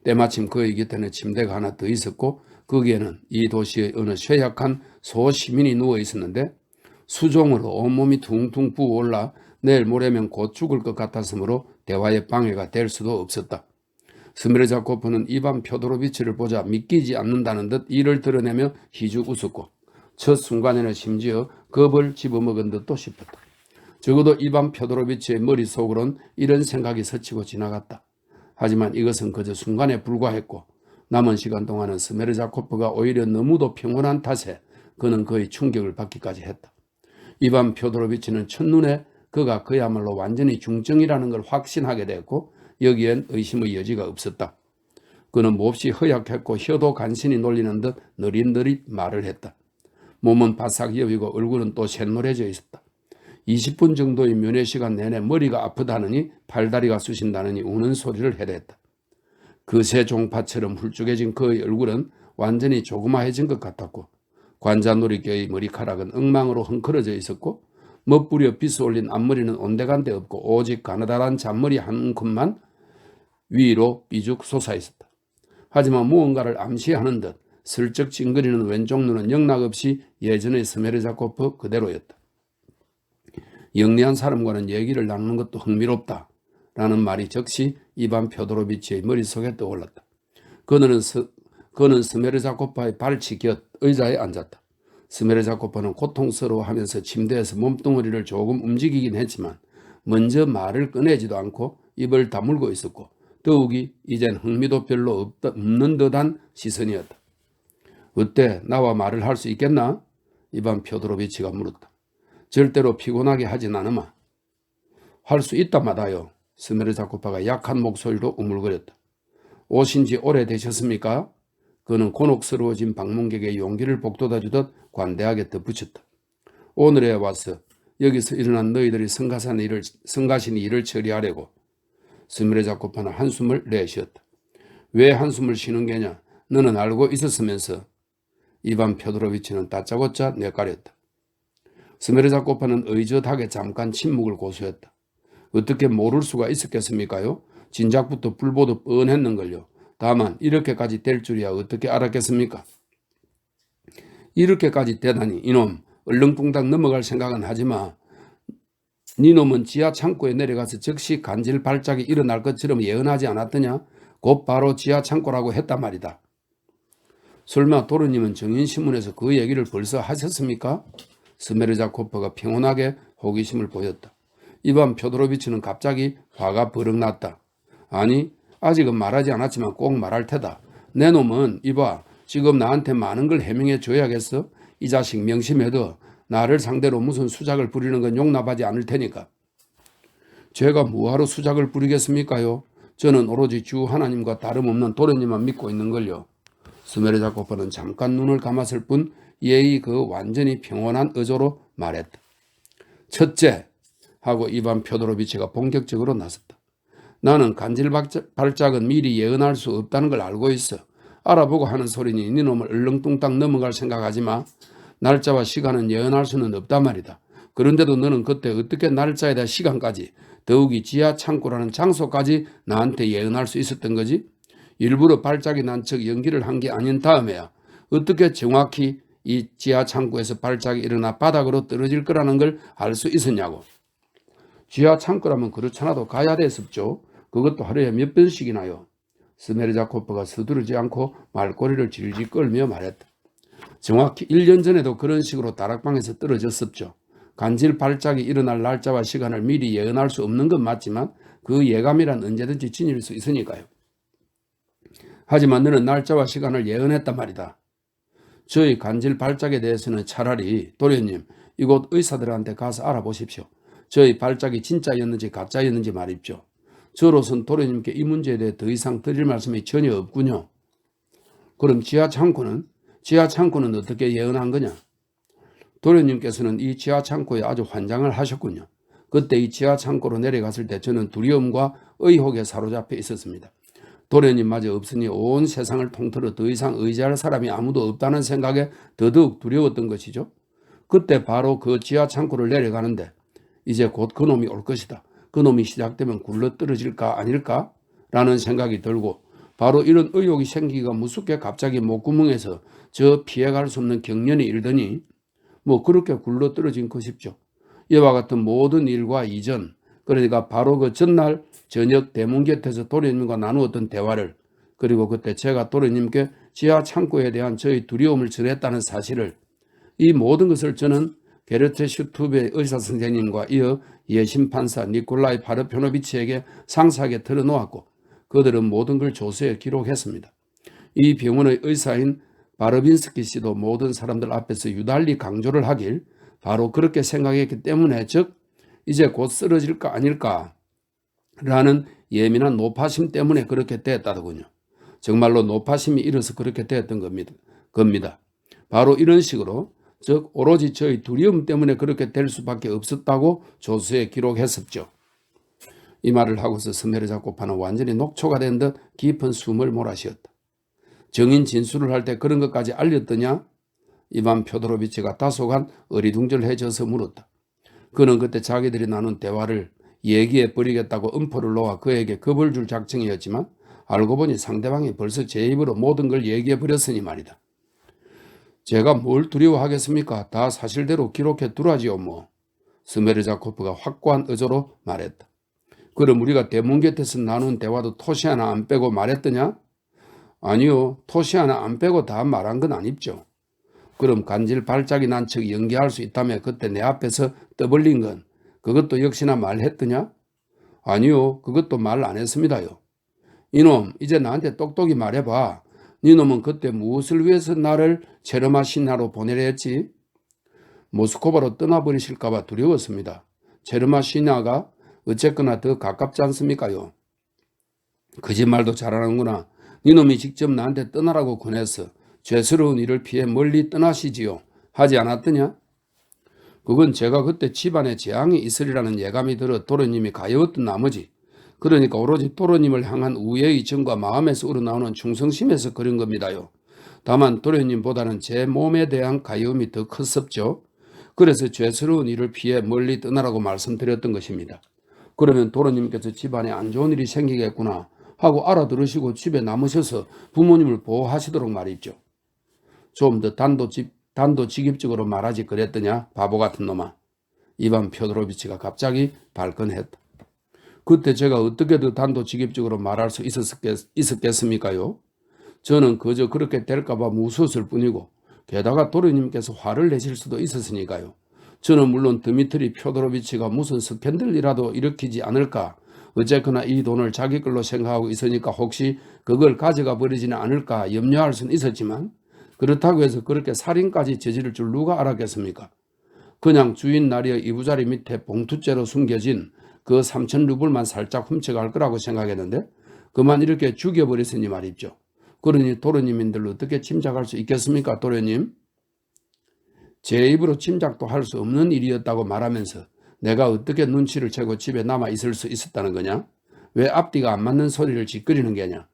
Speaker 1: 때마침 그의 곁에는 침대가 하나 더 있었고 거기에는 이 도시의 어느 쇠약한 소시민이 누워 있었는데 수종으로 온몸이 퉁퉁 부어올라 내일 모레면 곧 죽을 것 같았으므로 대화에 방해가 될 수도 없었다. 스메르자코프는 이반 펴도로비치를 보자 믿기지 않는다는 듯 이를 드러내며 희죽 웃었고 첫 순간에는 심지어 겁을 집어먹은 듯도 싶었다. 적어도 이반 펴도로비치의 머릿속으론 이런 생각이 스치고 지나갔다. 하지만 이것은 그저 순간에 불과했고 남은 시간 동안은 스메르자코프가 오히려 너무도 평온한 탓에 그는 거의 충격을 받기까지 했다. 이반 펴도로비치는 첫눈에 그가 그야말로 완전히 중증이라는 걸 확신하게 됐고 여기엔 의심의 여지가 없었다. 그는 몹시 허약했고 혀도 간신히 놀리는 듯 느릿느릿 말을 했다. 몸은 바싹 여비고 얼굴은 또 샛노래져 있었다. 20분 정도의 면회 시간 내내 머리가 아프다느니 팔다리가 쑤신다느니 우는 소리를 해댔다. 그새 종파처럼 훌쭉해진 그의 얼굴은 완전히 조그마해진 것 같았고 관자놀이개의 머리카락은 엉망으로 헝클어져 있었고 멋부려 빗어 올린 앞머리는 온데간데 없고 오직 가느다란 잔머리 한 움큼만 위로 삐죽 솟아있었다. 하지만 무언가를 암시하는 듯 슬쩍 찡그리는 왼쪽 눈은 영락없이 예전의 스메르자코프 그대로였다. 영리한 사람과는 얘기를 나누는 것도 흥미롭다 라는 말이 즉시 이반 표도로비치의 머릿속에 떠올랐다. 그는 스메르자코프의 발치 곁 의자에 앉았다. 스메르자코프는 고통스러워하면서 침대에서 몸뚱어리를 조금 움직이긴 했지만 먼저 말을 꺼내지도 않고 입을 다물고 있었고 더욱이 이젠 흥미도 별로 없는 듯한 시선이었다. 어때? 나와 말을 할 수 있겠나? 이반 표도로비치가 물었다. 절대로 피곤하게 하진 않으마. 할 수 있다마다요. 스메르자코프가 약한 목소리로 우물거렸다. 오신 지 오래되셨습니까? 그는 곤혹스러워진 방문객의 용기를 복돋아주듯 관대하게 덧붙였다. 오늘에 와서 여기서 일어난 너희들이 성가신 일을 처리하려고. 스메르자코프는 한숨을 내쉬었다. 왜 한숨을 쉬는 게냐? 너는 알고 있었으면서. 이반 표도로비치는 다짜고짜 내까렸다. 스메르자코프는 의젓하게 잠깐 침묵을 고수했다. 어떻게 모를 수가 있었겠습니까요? 진작부터 불보듯 뻔했는걸요. 다만 이렇게까지 될 줄이야 어떻게 알았겠습니까? 이렇게까지 되다니 이놈 얼렁뚱땅 넘어갈 생각은 하지마. 니놈은 지하 창고에 내려가서 즉시 간질 발작이 일어날 것처럼 예언하지 않았더냐? 곧 바로 지하 창고라고 했단 말이다. 설마 도련님은 정인신문에서 그 얘기를 벌써 하셨습니까? 스메르자코프가 평온하게 호기심을 보였다. 이반 표도로비치는 갑자기 화가 버럭 났다. 아니 아직은 말하지 않았지만 꼭 말할 테다. 내 놈은 이봐 지금 나한테 많은 걸 해명해 줘야겠어. 이 자식 명심해둬. 나를 상대로 무슨 수작을 부리는 건 용납하지 않을 테니까. 제가 뭐하러 수작을 부리겠습니까요? 저는 오로지 주 하나님과 다름없는 도련님만 믿고 있는걸요. 스메르자코프는 잠깐 눈을 감았을 뿐 예의 그 완전히 평온한 어조로 말했다. 첫째 하고 이반 표도로비치가 본격적으로 나섰다. 나는 간질 발작은 미리 예언할 수 없다는 걸 알고 있어. 알아보고 하는 소리니 네 놈을 얼렁뚱땅 넘어갈 생각하지 마. 날짜와 시간은 예언할 수는 없단 말이다. 그런데도 너는 그때 어떻게 날짜에다 시간까지 더욱이 지하 창고라는 장소까지 나한테 예언할 수 있었던 거지? 일부러 발작이 난 척 연기를 한 게 아닌 다음에야 어떻게 정확히 이 지하 창고에서 발작이 일어나 바닥으로 떨어질 거라는 걸 알 수 있었냐고. 지하 창고라면 그렇잖아도 가야 됐었죠. 그것도 하루에 몇 번씩이나요. 스메르자코프가 서두르지 않고 말꼬리를 질질 끌며 말했다. 정확히 1년 전에도 그런 식으로 다락방에서 떨어졌었죠. 간질 발작이 일어날 날짜와 시간을 미리 예언할 수 없는 건 맞지만 그 예감이란 언제든지 지닐 수 있으니까요. 하지만 너는 날짜와 시간을 예언했단 말이다. 저희 간질 발작에 대해서는 차라리 도련님 이곳 의사들한테 가서 알아보십시오. 저희 발작이 진짜였는지 가짜였는지 말입죠. 저로선 도련님께 이 문제에 대해 더 이상 드릴 말씀이 전혀 없군요. 그럼 지하 창고는 어떻게 예언한 거냐? 도련님께서는 이 지하 창고에 아주 환장을 하셨군요. 그때 이 지하 창고로 내려갔을 때 저는 두려움과 의혹에 사로잡혀 있었습니다. 도련님마저 없으니 온 세상을 통틀어 더 이상 의지할 사람이 아무도 없다는 생각에 더더욱 두려웠던 것이죠. 그때 바로 그 지하 창고를 내려가는데 이제 곧 그놈이 올 것이다. 그놈이 시작되면 굴러 떨어질까 아닐까? 라는 생각이 들고 바로 이런 의혹이 생기기가 무섭게 갑자기 목구멍에서 저 피해갈 수 없는 경련이 일더니 뭐 그렇게 굴러 떨어진 것이죠. 이와 같은 모든 일과 이전 그러니까 바로 그 전날 저녁 대문 곁에서 도련님과 나누었던 대화를 그리고 그때 제가 도련님께 지하 창고에 대한 저의 두려움을 전했다는 사실을 이 모든 것을 저는 게르트 슈투베 의사선생님과 이어 예심판사 니콜라이 파르페노비치에게 상세하게 털어놓았고 그들은 모든 걸 조서에 기록했습니다. 이 병원의 의사인 바르빈스키 씨도 모든 사람들 앞에서 유달리 강조를 하길 바로 그렇게 생각했기 때문에 즉 이제 곧 쓰러질까 아닐까 라는 예민한 노파심 때문에 그렇게 됐다더군요. 정말로 노파심이 일어서 그렇게 됐던 겁니다. 바로 이런 식으로 즉 오로지 저희 두려움 때문에 그렇게 될 수밖에 없었다고 조서에 기록했었죠. 이 말을 하고서 스메르자코프는 완전히 녹초가 된 듯 깊은 숨을 몰아쉬었다. 정인 진술을 할 때 그런 것까지 알렸더냐? 이반 표도로비치가 다소간 어리둥절해져서 물었다. 그는 그때 자기들이 나눈 대화를 얘기해 버리겠다고 음포를 놓아 그에게 겁을 줄 작정이었지만 알고 보니 상대방이 벌써 제 입으로 모든 걸 얘기해 버렸으니 말이다. 제가 뭘 두려워하겠습니까? 다 사실대로 기록해 두라지요 뭐. 스메르자코프가 확고한 의조로 말했다. 그럼 우리가 대문 곁에서 나눈 대화도 토시 하나 안 빼고 말했더냐? 아니요. 토시 하나 안 빼고 다 말한 건 아닙죠. 그럼 간질 발작이 난 척 연기할 수 있다며 그때 내 앞에서 떠벌린 건 그것도 역시나 말했더냐? 아니요. 그것도 말 안 했습니다요. 이놈 이제 나한테 똑똑히 말해봐. 니놈은 그때 무엇을 위해서 나를 체르마 신하로 보내려 했지? 모스코바로 떠나버리실까봐 두려웠습니다. 체르마 신하가 어쨌거나 더 가깝지 않습니까요? 거짓말도 잘하는구나. 니놈이 직접 나한테 떠나라고 권해서 죄스러운 일을 피해 멀리 떠나시지요. 하지 않았더냐? 그건 제가 그때 집안에 재앙이 있으리라는 예감이 들어 도련님이 가여웠던 나머지 그러니까 오로지 도련님을 향한 우애의 정과 마음에서 우러나오는 충성심에서 그런 겁니다요. 다만 도련님보다는 제 몸에 대한 가여움이 더 컸었죠. 그래서 죄스러운 일을 피해 멀리 떠나라고 말씀드렸던 것입니다. 그러면 도련님께서 집안에 안 좋은 일이 생기겠구나 하고 알아들으시고 집에 남으셔서 부모님을 보호하시도록 말이죠. 좀 더 단도직입적으로 말하지 그랬더냐 바보 같은 놈아. 이반 표도로비치가 갑자기 발끈했다. 그때 제가 어떻게 더 단도직입적으로 말할 수 있었겠습니까요? 저는 그저 그렇게 될까봐 무서웠을 뿐이고 게다가 도련님께서 화를 내실 수도 있었으니까요. 저는 물론 드미트리 표도로비치가 무슨 스캔들이라도 일으키지 않을까 어쨌거나 이 돈을 자기 걸로 생각하고 있으니까 혹시 그걸 가져가 버리지는 않을까 염려할 수는 있었지만 그렇다고 해서 그렇게 살인까지 저지를 줄 누가 알았겠습니까? 그냥 주인 나리의 이부자리 밑에 봉투째로 숨겨진 그 3,000루블만 살짝 훔쳐갈 거라고 생각했는데 그만 이렇게 죽여버렸으니 말이죠. 그러니 도련님인들 어떻게 짐작할 수 있겠습니까? 도련님? 제 입으로 짐작도 할 수 없는 일이었다고 말하면서 내가 어떻게 눈치를 채고 집에 남아 있을 수 있었다는 거냐? 왜 앞뒤가 안 맞는 소리를 짓거리는 게냐?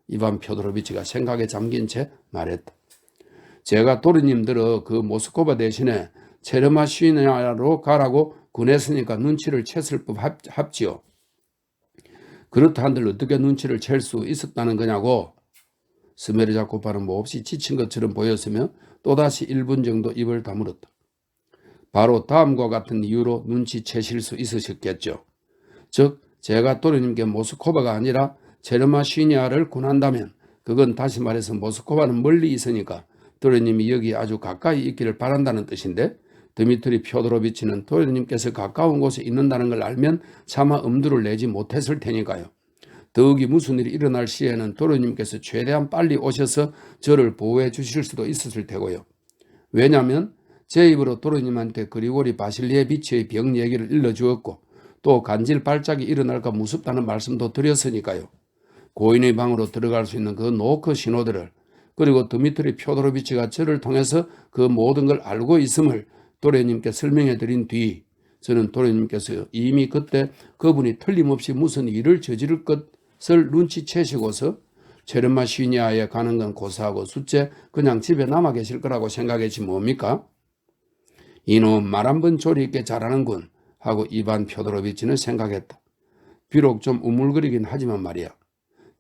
Speaker 1: 이반 표도로비치가 생각에 잠긴 채 말했다. 제가 도련님들의 그 모스코바 대신에 체르마 시나로 가라고 권했으니까 눈치를 챘을 법 합지요. 그렇다 한들 어떻게 눈치를 챌 수 있었다는 거냐고. 스메르자코파는 몹시 지친 것처럼 보였으며 또다시 1분 정도 입을 다물었다. 바로 다음과 같은 이유로 눈치채실 수 있으셨겠죠. 즉 제가 도련님께 모스코바가 아니라 체르마 시니아를 권한다면 그건 다시 말해서 모스코바는 멀리 있으니까 도련님이 여기 아주 가까이 있기를 바란다는 뜻인데 드미트리 표도로비치는 도련님께서 가까운 곳에 있는다는 걸 알면 차마 엄두를 내지 못했을 테니까요. 더욱이 무슨 일이 일어날 시에는 도련님께서 최대한 빨리 오셔서 저를 보호해 주실 수도 있었을 테고요. 왜냐하면 제 입으로 도련님한테 그리고리 바실리에비치의 병 얘기를 일러주었고 또 간질 발작이 일어날까 무섭다는 말씀도 드렸으니까요. 고인의 방으로 들어갈 수 있는 그 노크 신호들을 그리고 드미트리 표도로비치가 저를 통해서 그 모든 걸 알고 있음을 도련님께 설명해 드린 뒤 저는 도련님께서 이미 그때 그분이 틀림없이 무슨 일을 저지를 것을 눈치채시고서 체르마 시니아에 가는 건 고사하고 숫째 그냥 집에 남아 계실 거라고 생각했지 뭡니까? 이놈 말 한 번 조리 있게 잘하는군 하고 이반 표도로비치는 생각했다. 비록 좀 우물거리긴 하지만 말이야.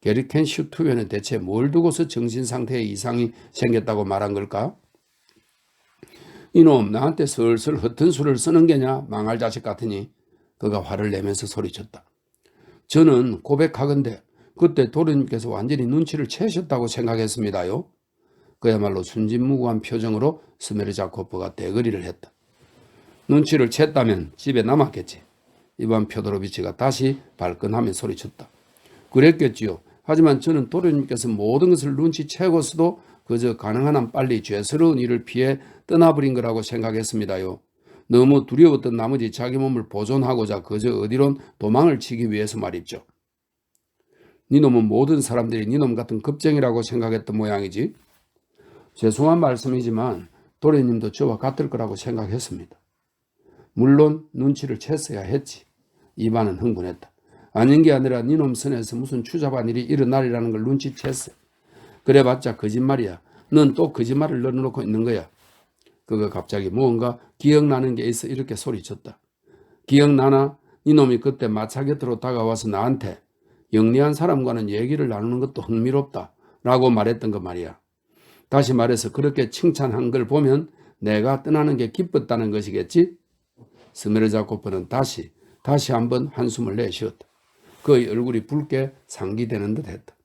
Speaker 1: 게리켄 슈투베는 대체 뭘 두고서 정신상태에 이상이 생겼다고 말한 걸까? 이놈 나한테 슬슬 허튼 수를 쓰는 게냐 망할 자식 같으니 그가 화를 내면서 소리쳤다. 저는 고백하건대 그때 도련님께서 완전히 눈치를 채셨다고 생각했습니다요. 그야말로 순진무구한 표정으로 스메르자코프가 대거리를 했다. 눈치를 챘다면 집에 남았겠지. 이반 표도로비치가 다시 발끈하며 소리쳤다. 그랬겠지요. 하지만 저는 도련님께서 모든 것을 눈치채고서도 그저 가능한 한 빨리 죄스러운 일을 피해 떠나버린 거라고 생각했습니다요. 너무 두려웠던 나머지 자기 몸을 보존하고자 그저 어디론 도망을 치기 위해서 말입죠. 니놈은 모든 사람들이 니놈 같은 겁쟁이라고 생각했던 모양이지. 죄송한 말씀이지만 도련님도 저와 같을 거라고 생각했습니다. 물론 눈치를 챘어야 했지. 이반은 흥분했다. 아닌 게 아니라 니놈 선에서 무슨 추잡한 일이 일어나리라는 걸 눈치챘어. 그래봤자 거짓말이야. 넌 또 거짓말을 넣어놓고 있는 거야. 그가 갑자기 무언가 기억나는 게 있어 이렇게 소리쳤다. 기억나나? 이놈이 그때 마차 곁으로 다가와서 나한테 영리한 사람과는 얘기를 나누는 것도 흥미롭다 라고 말했던 거 말이야. 다시 말해서 그렇게 칭찬한 걸 보면 내가 떠나는 게 기뻤다는 것이겠지? 스메르자코프는 다시 한번 한숨을 내쉬었다. 그의 얼굴이 붉게 상기되는 듯 했다.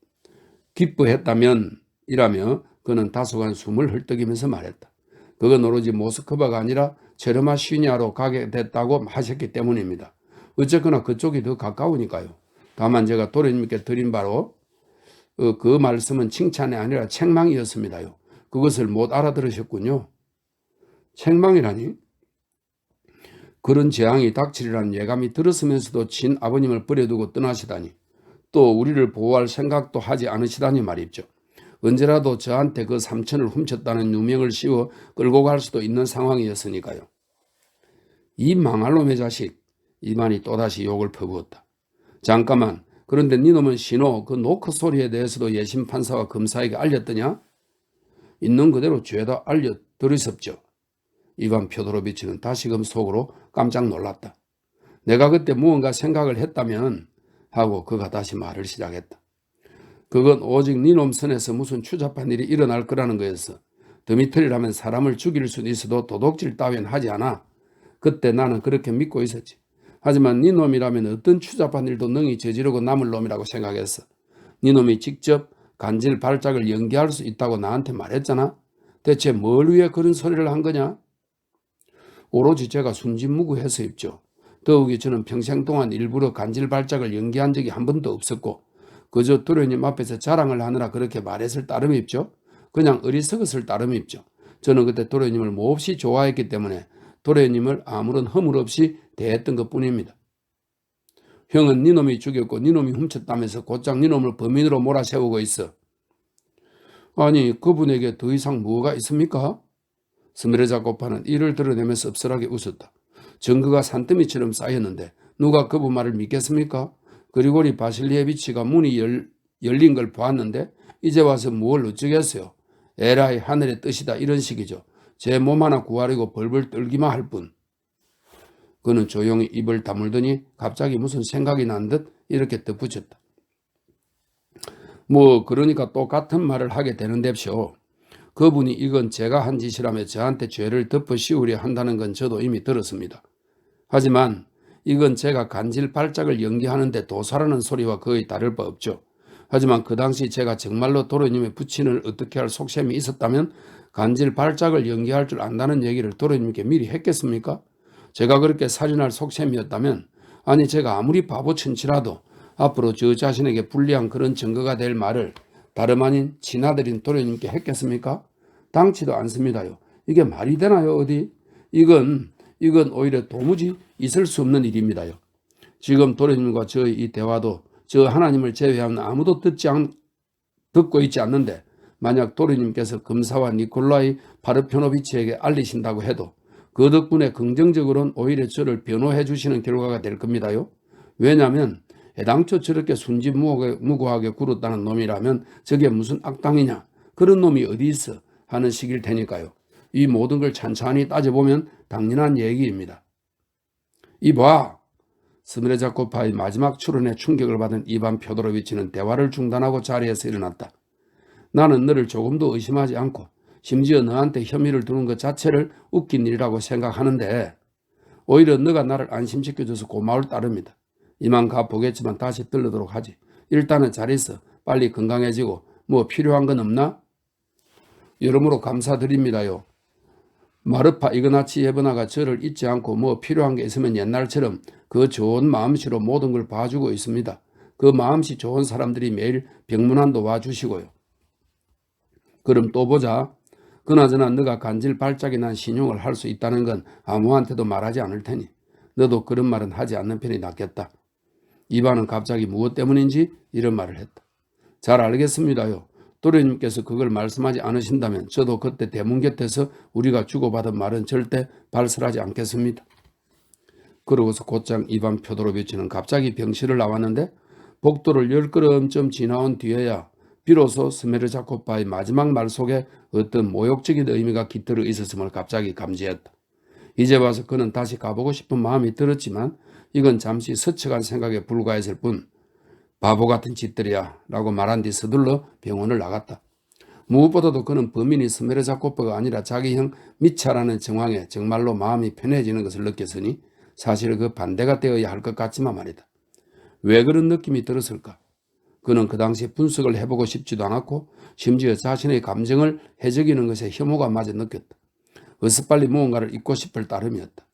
Speaker 1: 기뻐했다면 이라며 그는 다소간 숨을 헐떡이면서 말했다. 그건 오로지 모스크바가 아니라 체르마시니아로 가게 됐다고 하셨기 때문입니다. 어쨌거나 그쪽이 더 가까우니까요. 다만 제가 도련님께 드린 바로 그 말씀은 칭찬이 아니라 책망이었습니다요. 그것을 못 알아들으셨군요. 책망이라니? 그런 재앙이 닥치리라는 예감이 들었으면서도 친 아버님을 버려두고 떠나시다니, 또 우리를 보호할 생각도 하지 않으시다니 말입죠. 언제라도 저한테 그 삼천을 훔쳤다는 누명을 씌워 끌고 갈 수도 있는 상황이었으니까요. 이 망할 놈의 자식, 이만이 또다시 욕을 퍼부었다. 잠깐만, 그런데 니놈은 신호 그 노크 소리에 대해서도 예심 판사와 검사에게 알렸더냐? 있는 그대로 죄다 알려드렸었죠. 이반 표도로비치는 다시금 속으로 깜짝 놀랐다. 내가 그때 무언가 생각을 했다면 하고 그가 다시 말을 시작했다. 그건 오직 니놈 선에서 무슨 추잡한 일이 일어날 거라는 거였어. 드미트리라면 사람을 죽일 수는 있어도 도둑질 따윈 하지 않아. 그때 나는 그렇게 믿고 있었지. 하지만 니놈이라면 어떤 추잡한 일도 능히 저지르고 남을 놈이라고 생각했어. 니놈이 직접 간질 발작을 연기할 수 있다고 나한테 말했잖아. 대체 뭘 위해 그런 소리를 한 거냐? 오로지 제가 순진무구해서입죠. 더욱이 저는 평생 동안 일부러 간질 발작을 연기한 적이 한 번도 없었고 그저 도련님 앞에서 자랑을 하느라 그렇게 말했을 따름입죠. 그냥 어리석었을 따름입죠. 저는 그때 도련님을 몹시 좋아했기 때문에 도련님을 아무런 허물 없이 대했던 것뿐입니다. 형은 니놈이 죽였고 니놈이 훔쳤다면서 곧장 니놈을 범인으로 몰아세우고 있어. 아니, 그분에게 더 이상 뭐가 있습니까? 스메르자코파는 이를 드러내면서 씁쓸하게 웃었다. 증거가 산더미처럼 쌓였는데 누가 그분 말을 믿겠습니까? 그리고리 바실리에비치가 문이 열린 걸 보았는데 이제 와서 뭘 어쩌겠어요. 에라이 하늘의 뜻이다 이런 식이죠. 제 몸 하나 구하려고 벌벌 떨기만 할 뿐. 그는 조용히 입을 다물더니 갑자기 무슨 생각이 난 듯 이렇게 덧붙였다. 뭐 그러니까 또 같은 말을 하게 되는데쇼. 그분이 이건 제가 한 짓이라며 저한테 죄를 덮어 씌우려 한다는 건 저도 이미 들었습니다. 하지만 이건 제가 간질 발작을 연기하는데 도사라는 소리와 거의 다를 바 없죠. 하지만 그 당시 제가 정말로 도련님의 부친을 어떻게 할 속셈이 있었다면 간질 발작을 연기할 줄 안다는 얘기를 도련님께 미리 했겠습니까? 제가 그렇게 살인할 속셈이었다면, 아니 제가 아무리 바보천치라도 앞으로 저 자신에게 불리한 그런 증거가 될 말을 다름 아닌 친아들인 도련님께 했겠습니까? 당치도 않습니다요. 이게 말이 되나요 어디? 이건 오히려 도무지 있을 수 없는 일입니다요. 지금 도련님과 저의 이 대화도 저 하나님을 제외하면 아무도 듣고 있지 않는데 만약 도련님께서 검사와 니콜라이 파르표노비치에게 알리신다고 해도 그 덕분에 긍정적으로는 오히려 저를 변호해 주시는 결과가 될 겁니다요. 왜냐하면 애당초 저렇게 순진무구하게 굴었다는 놈이라면 저게 무슨 악당이냐, 그런 놈이 어디 있어 하는 식일 테니까요. 이 모든 걸 찬찬히 따져보면 당연한 얘기입니다. 이봐! 스메르자코파의 마지막 출언에 충격을 받은 이반 표도로비치는 대화를 중단하고 자리에서 일어났다. 나는 너를 조금도 의심하지 않고 심지어 너한테 혐의를 두는 것 자체를 웃긴 일이라고 생각하는데 오히려 너가 나를 안심시켜줘서 고마울 따름이다. 이만 가보겠지만 다시 들르도록 하지. 일단은 잘 있어. 빨리 건강해지고 뭐 필요한 건 없나? 여러모로 감사드립니다요. 마르파 이그나치 예브나가 저를 잊지 않고 뭐 필요한 게 있으면 옛날처럼 그 좋은 마음씨로 모든 걸 봐주고 있습니다. 그 마음씨 좋은 사람들이 매일 병문안도 와주시고요. 그럼 또 보자. 그나저나 너가 간질 발작이 난 신용을 할 수 있다는 건 아무한테도 말하지 않을 테니 너도 그런 말은 하지 않는 편이 낫겠다. 이반은 갑자기 무엇 때문인지 이런 말을 했다. 잘 알겠습니다요. 도련님께서 그걸 말씀하지 않으신다면 저도 그때 대문 곁에서 우리가 주고받은 말은 절대 발설하지 않겠습니다. 그러고서 곧장 이반 표도로비치는 갑자기 병실을 나왔는데 복도를 10걸음쯤 지나온 뒤에야 비로소 스메르자코프의 마지막 말 속에 어떤 모욕적인 의미가 깃들어 있었음을 갑자기 감지했다. 이제 와서 그는 다시 가보고 싶은 마음이 들었지만 이건 잠시 스쳐간 생각에 불과했을 뿐 바보 같은 짓들이야 라고 말한 뒤 서둘러 병원을 나갔다. 무엇보다도 그는 범인이 스메르자코프가 아니라 자기 형 미차라는 정황에 정말로 마음이 편해지는 것을 느꼈으니 사실 그 반대가 되어야 할 것 같지만 말이다. 왜 그런 느낌이 들었을까? 그는 그 당시 분석을 해보고 싶지도 않았고 심지어 자신의 감정을 해적이는 것에 혐오가 마저 느꼈다. 어서빨리 무언가를 잊고 싶을 따름이었다.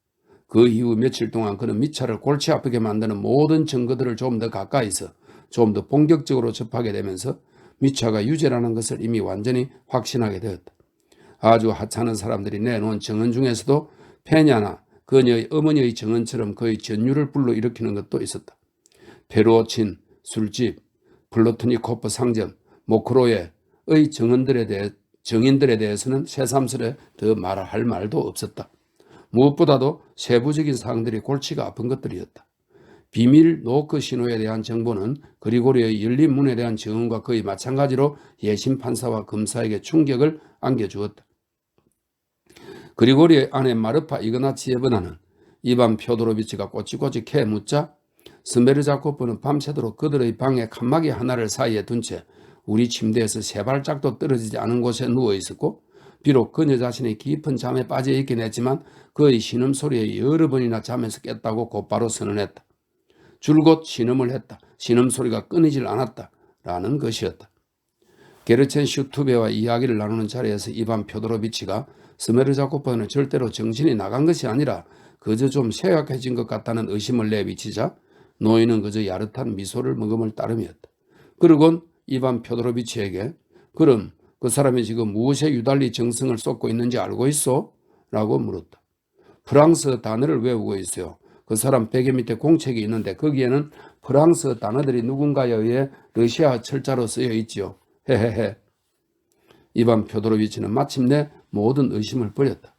Speaker 1: 그 이후 며칠 동안 그는 미차를 골치 아프게 만드는 모든 증거들을 좀 더 가까이서 좀 더 본격적으로 접하게 되면서 미차가 유죄라는 것을 이미 완전히 확신하게 되었다. 아주 하찮은 사람들이 내놓은 증언 중에서도 페냐나 그녀의 어머니의 증언처럼 거의 전율을 불러일으키는 것도 있었다. 페루오친, 술집, 플로트니코프 상점, 모크로에의 증인들에 대해서는 새삼스레 더 말할 말도 없었다. 무엇보다도 세부적인 사항들이 골치가 아픈 것들이었다. 비밀 노크 신호에 대한 정보는 그리고리의 열린 문에 대한 증언과 거의 마찬가지로 예심 판사와 검사에게 충격을 안겨주었다. 그리고리의 아내 마르파 이그나치예브나는 이반 표도로비치가 꼬치꼬치 캐묻자 스메르자코프는 밤새도록 그들의 방에 칸막이 하나를 사이에 둔 채 우리 침대에서 세 발짝도 떨어지지 않은 곳에 누워 있었고 비록 그녀 자신이 깊은 잠에 빠져 있긴 했지만 그의 신음소리에 여러 번이나 잠에서 깼다고 곧바로 선언했다. 줄곧 신음을 했다. 신음소리가 끊이질 않았다. 라는 것이었다. 게르첸 슈투베와 이야기를 나누는 자리에서 이반 표도로비치가 스메르자코프는 절대로 정신이 나간 것이 아니라 그저 좀 쇠약해진 것 같다는 의심을 내비치자 노인은 그저 야릇한 미소를 머금을 따름이었다. 그러곤 이반 표도로비치에게 그럼 그 사람이 지금 무엇에 유달리 정성을 쏟고 있는지 알고 있어? 라고 물었다. 프랑스 단어를 외우고 있어요. 그 사람 베개 밑에 공책이 있는데 거기에는 프랑스 단어들이 누군가에 의해 러시아 철자로 쓰여 있지요. 헤헤헤. 이반 표도로비치는 마침내 모든 의심을 버렸다.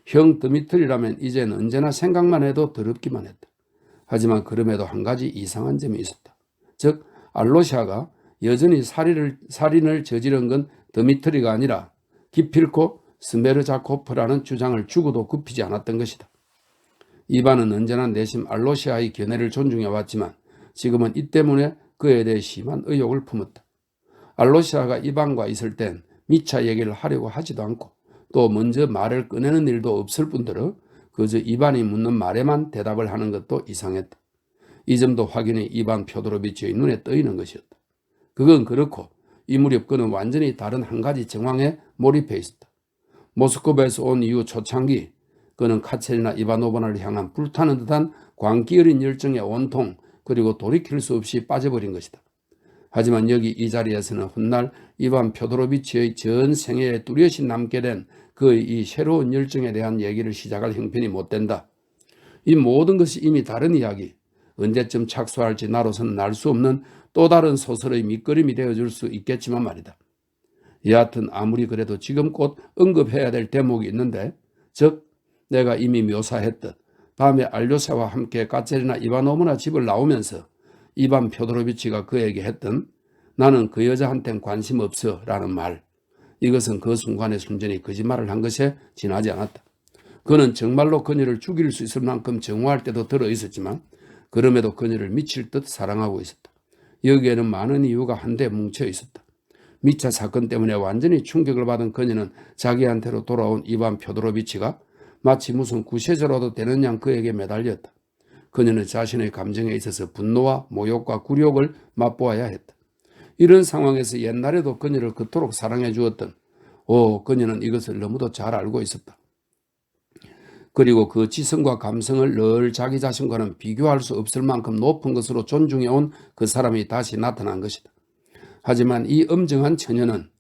Speaker 1: 형 드미트리라면 이젠 언제나 생각만 해도 더럽기만 했다. 하지만 그럼에도 한 가지 이상한 점이 있었다. 즉 알로샤가 여전히 살인을 저지른 건 드미트리가 아니라 기필코 스메르자코프라는 주장을 주고도 굽히지 않았던 것이다. 이반은 언제나 내심 알로시아의 견해를 존중해왔지만 지금은 이 때문에 그에 대해 심한 의혹을 품었다. 알로시아가 이반과 있을 땐 미차 얘기를 하려고 하지도 않고 또 먼저 말을 꺼내는 일도 없을 뿐더러 그저 이반이 묻는 말에만 대답을 하는 것도 이상했다. 이 점도 확인이 이반 표도로비치의 눈에 떠있는 것이었다. 그건 그렇고 이 무렵 그는 완전히 다른 한 가지 정황에 몰입해 있었다. 모스크바에서 온 이후 초창기 그는 카체리나 이바노바나를 향한 불타는 듯한 광기 어린 열정에 온통 그리고 돌이킬 수 없이 빠져버린 것이다. 하지만 여기 이 자리에서는 훗날 이반 표도로비치의 전 생애에 뚜렷이 남게 된 그의 이 새로운 열정에 대한 얘기를 시작할 형편이 못 된다. 이 모든 것이 이미 다른 이야기, 언제쯤 착수할지 나로서는 알 수 없는 또 다른 소설의 밑거름이 되어줄 수 있겠지만 말이다. 여하튼 아무리 그래도 지금 곧 언급해야 될 대목이 있는데 즉 내가 이미 묘사했듯 밤에 알료사와 함께 까체리나 이바노브나 집을 나오면서 이반 표도로비치가 그에게 했던 나는 그 여자한텐 관심 없어 라는 말. 이것은 그 순간에 순전히 거짓말을 한 것에 지나지 않았다. 그는 정말로 그녀를 죽일 수 있을 만큼 정화할 때도 들어있었지만 그럼에도 그녀를 미칠 듯 사랑하고 있었다. 여기에는 많은 이유가 한데 뭉쳐 있었다. 미차 사건 때문에 완전히 충격을 받은 그녀는 자기한테로 돌아온 이반 표도로비치가 마치 무슨 구세주라도 되는 양 그에게 매달렸다. 그녀는 자신의 감정에 있어서 분노와 모욕과 굴욕을 맛보아야 했다. 이런 상황에서 옛날에도 그녀를 그토록 사랑해 주었던 그녀는 이것을 너무도 잘 알고 있었다. 그리고 그 지성과 감성을 늘 자기 자신과는 비교할 수 없을 만큼 높은 것으로 존중해온 그 사람이 다시 나타난 것이다. 하지만 이 엄정한 처녀는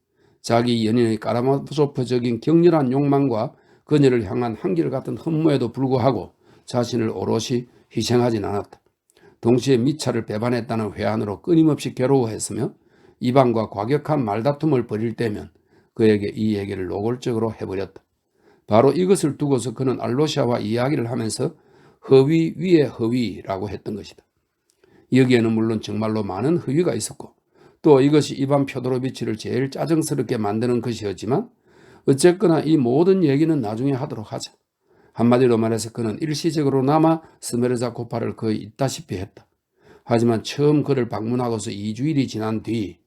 Speaker 1: 자기 연인의 까라마조프적인 격렬한 욕망과 그녀를 향한 한결같은 흠모에도 불구하고 자신을 오롯이 희생하진 않았다. 동시에 미차를 배반했다는 회한으로 끊임없이 괴로워했으며 이방과 과격한 말다툼을 벌일 때면 그에게 이 얘기를 노골적으로 해버렸다. 바로 이것을 두고서 그는 알로시아와 이야기를 하면서 허위 위에 허위라고 했던 것이다. 여기에는 물론 정말로 많은 허위가 있었고 또 이것이 이반 표도로비치를 제일 짜증스럽게 만드는 것이었지만 어쨌거나 이 모든 얘기는 나중에 하도록 하자. 한마디로 말해서 그는 일시적으로나마 스메르자코파를 거의 있다시피 했다. 하지만 처음 그를 방문하고서 2주일이 지난 뒤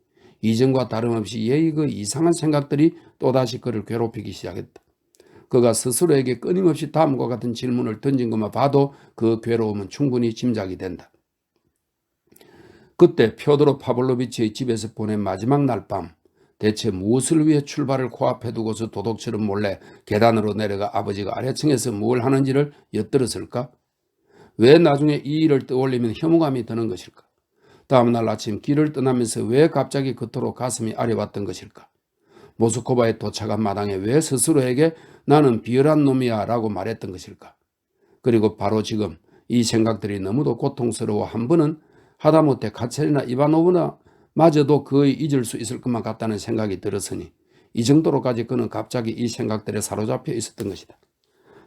Speaker 1: 이전과 다름없이 그 이상한 생각들이 또다시 그를 괴롭히기 시작했다. 그가 스스로에게 끊임없이 다음과 같은 질문을 던진 것만 봐도 그 괴로움은 충분히 짐작이 된다. 그때 표도로 파블로비치의 집에서 보낸 마지막 날 밤 대체 무엇을 위해 출발을 코앞에 두고서 도둑처럼 몰래 계단으로 내려가 아버지가 아래층에서 뭘 하는지를 엿들었을까? 왜 나중에 이 일을 떠올리면 혐오감이 드는 것일까? 다음날 아침 길을 떠나면서 왜 갑자기 그토록 가슴이 아려왔던 것일까? 모스크바에 도착한 마당에 왜 스스로에게 나는 비열한 놈이야 라고 말했던 것일까? 그리고 바로 지금 이 생각들이 너무도 고통스러워 한 번은 하다못해 가체리나 이바노브나 마저도 거의 잊을 수 있을 것만 같다는 생각이 들었으니 이 정도로까지 그는 갑자기 이 생각들에 사로잡혀 있었던 것이다.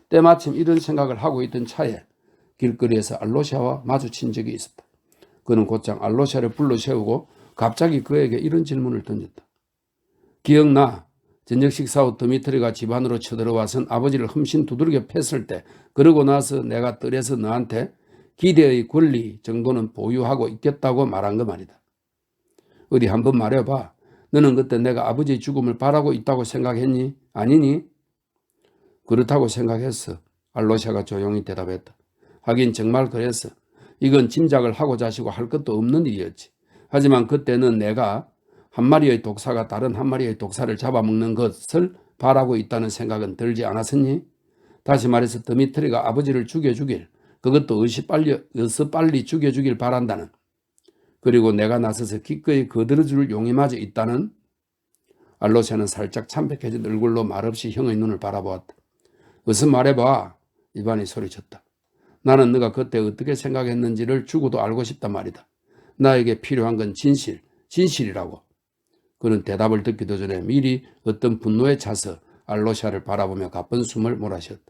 Speaker 1: 때마침 이런 생각을 하고 있던 차에 길거리에서 알로샤와 마주친 적이 있었다. 그는 곧장 알로샤를 불러 세우고 갑자기 그에게 이런 질문을 던졌다. 기억나? 저녁 식사 후 드미트리가 집 안으로 쳐들어와선 아버지를 흠씬 두들겨 팼을 때 그러고 나서 내가 뜰에서 너한테 기대의 권리 정도는 보유하고 있겠다고 말한 거 말이다. 어디 한번 말해봐. 너는 그때 내가 아버지의 죽음을 바라고 있다고 생각했니? 아니니? 그렇다고 생각했어. 알로샤가 조용히 대답했다. 하긴 정말 그랬어. 이건 짐작을 하고 자시고 할 것도 없는 일이었지. 하지만 그때는 내가 한 마리의 독사가 다른 한 마리의 독사를 잡아먹는 것을 바라고 있다는 생각은 들지 않았었니? 다시 말해서 드미트리가 아버지를 죽여주길, 그것도 어서 빨리 죽여주길 바란다는, 그리고 내가 나서서 기꺼이 거들어줄 용의마저 있다는. 알로샤는 살짝 참백해진 얼굴로 말없이 형의 눈을 바라보았다. 어서 말해봐. 이반이 소리쳤다. 나는 네가 그때 어떻게 생각했는지를 죽어도 알고 싶단 말이다. 나에게 필요한 건 진실이라고. 그는 대답을 듣기도 전에 미리 어떤 분노에 차서 알로샤를 바라보며 가쁜 숨을 몰아쉬었다.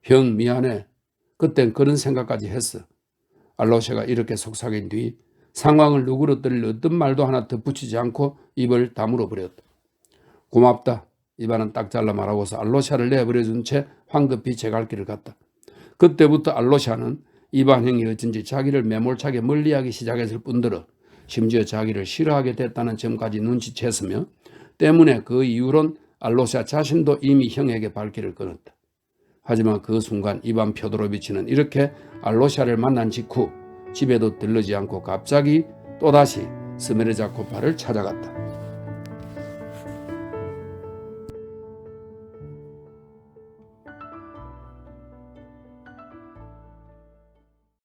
Speaker 1: 형 미안해. 그땐 그런 생각까지 했어. 알로샤가 이렇게 속삭인 뒤 상황을 누그러뜨릴 어떤 말도 하나 덧붙이지 않고 입을 다물어 버렸다. 고맙다. 이반은 딱 잘라 말하고서 알로샤를 내버려준 채 황급히 제 갈 길을 갔다. 그때부터 알로샤는 이반 형이 어쩐지 자기를 매몰차게 멀리하기 시작했을 뿐더러 심지어 자기를 싫어하게 됐다는 점까지 눈치챘으며 때문에 그 이후론 알로샤 자신도 이미 형에게 발길을 끊었다. 하지만 그 순간 이반 표도로비치는 이렇게 알로샤를 만난 직후 집에도 들르지 않고 갑자기 또다시 스메르자코파를 찾아갔다.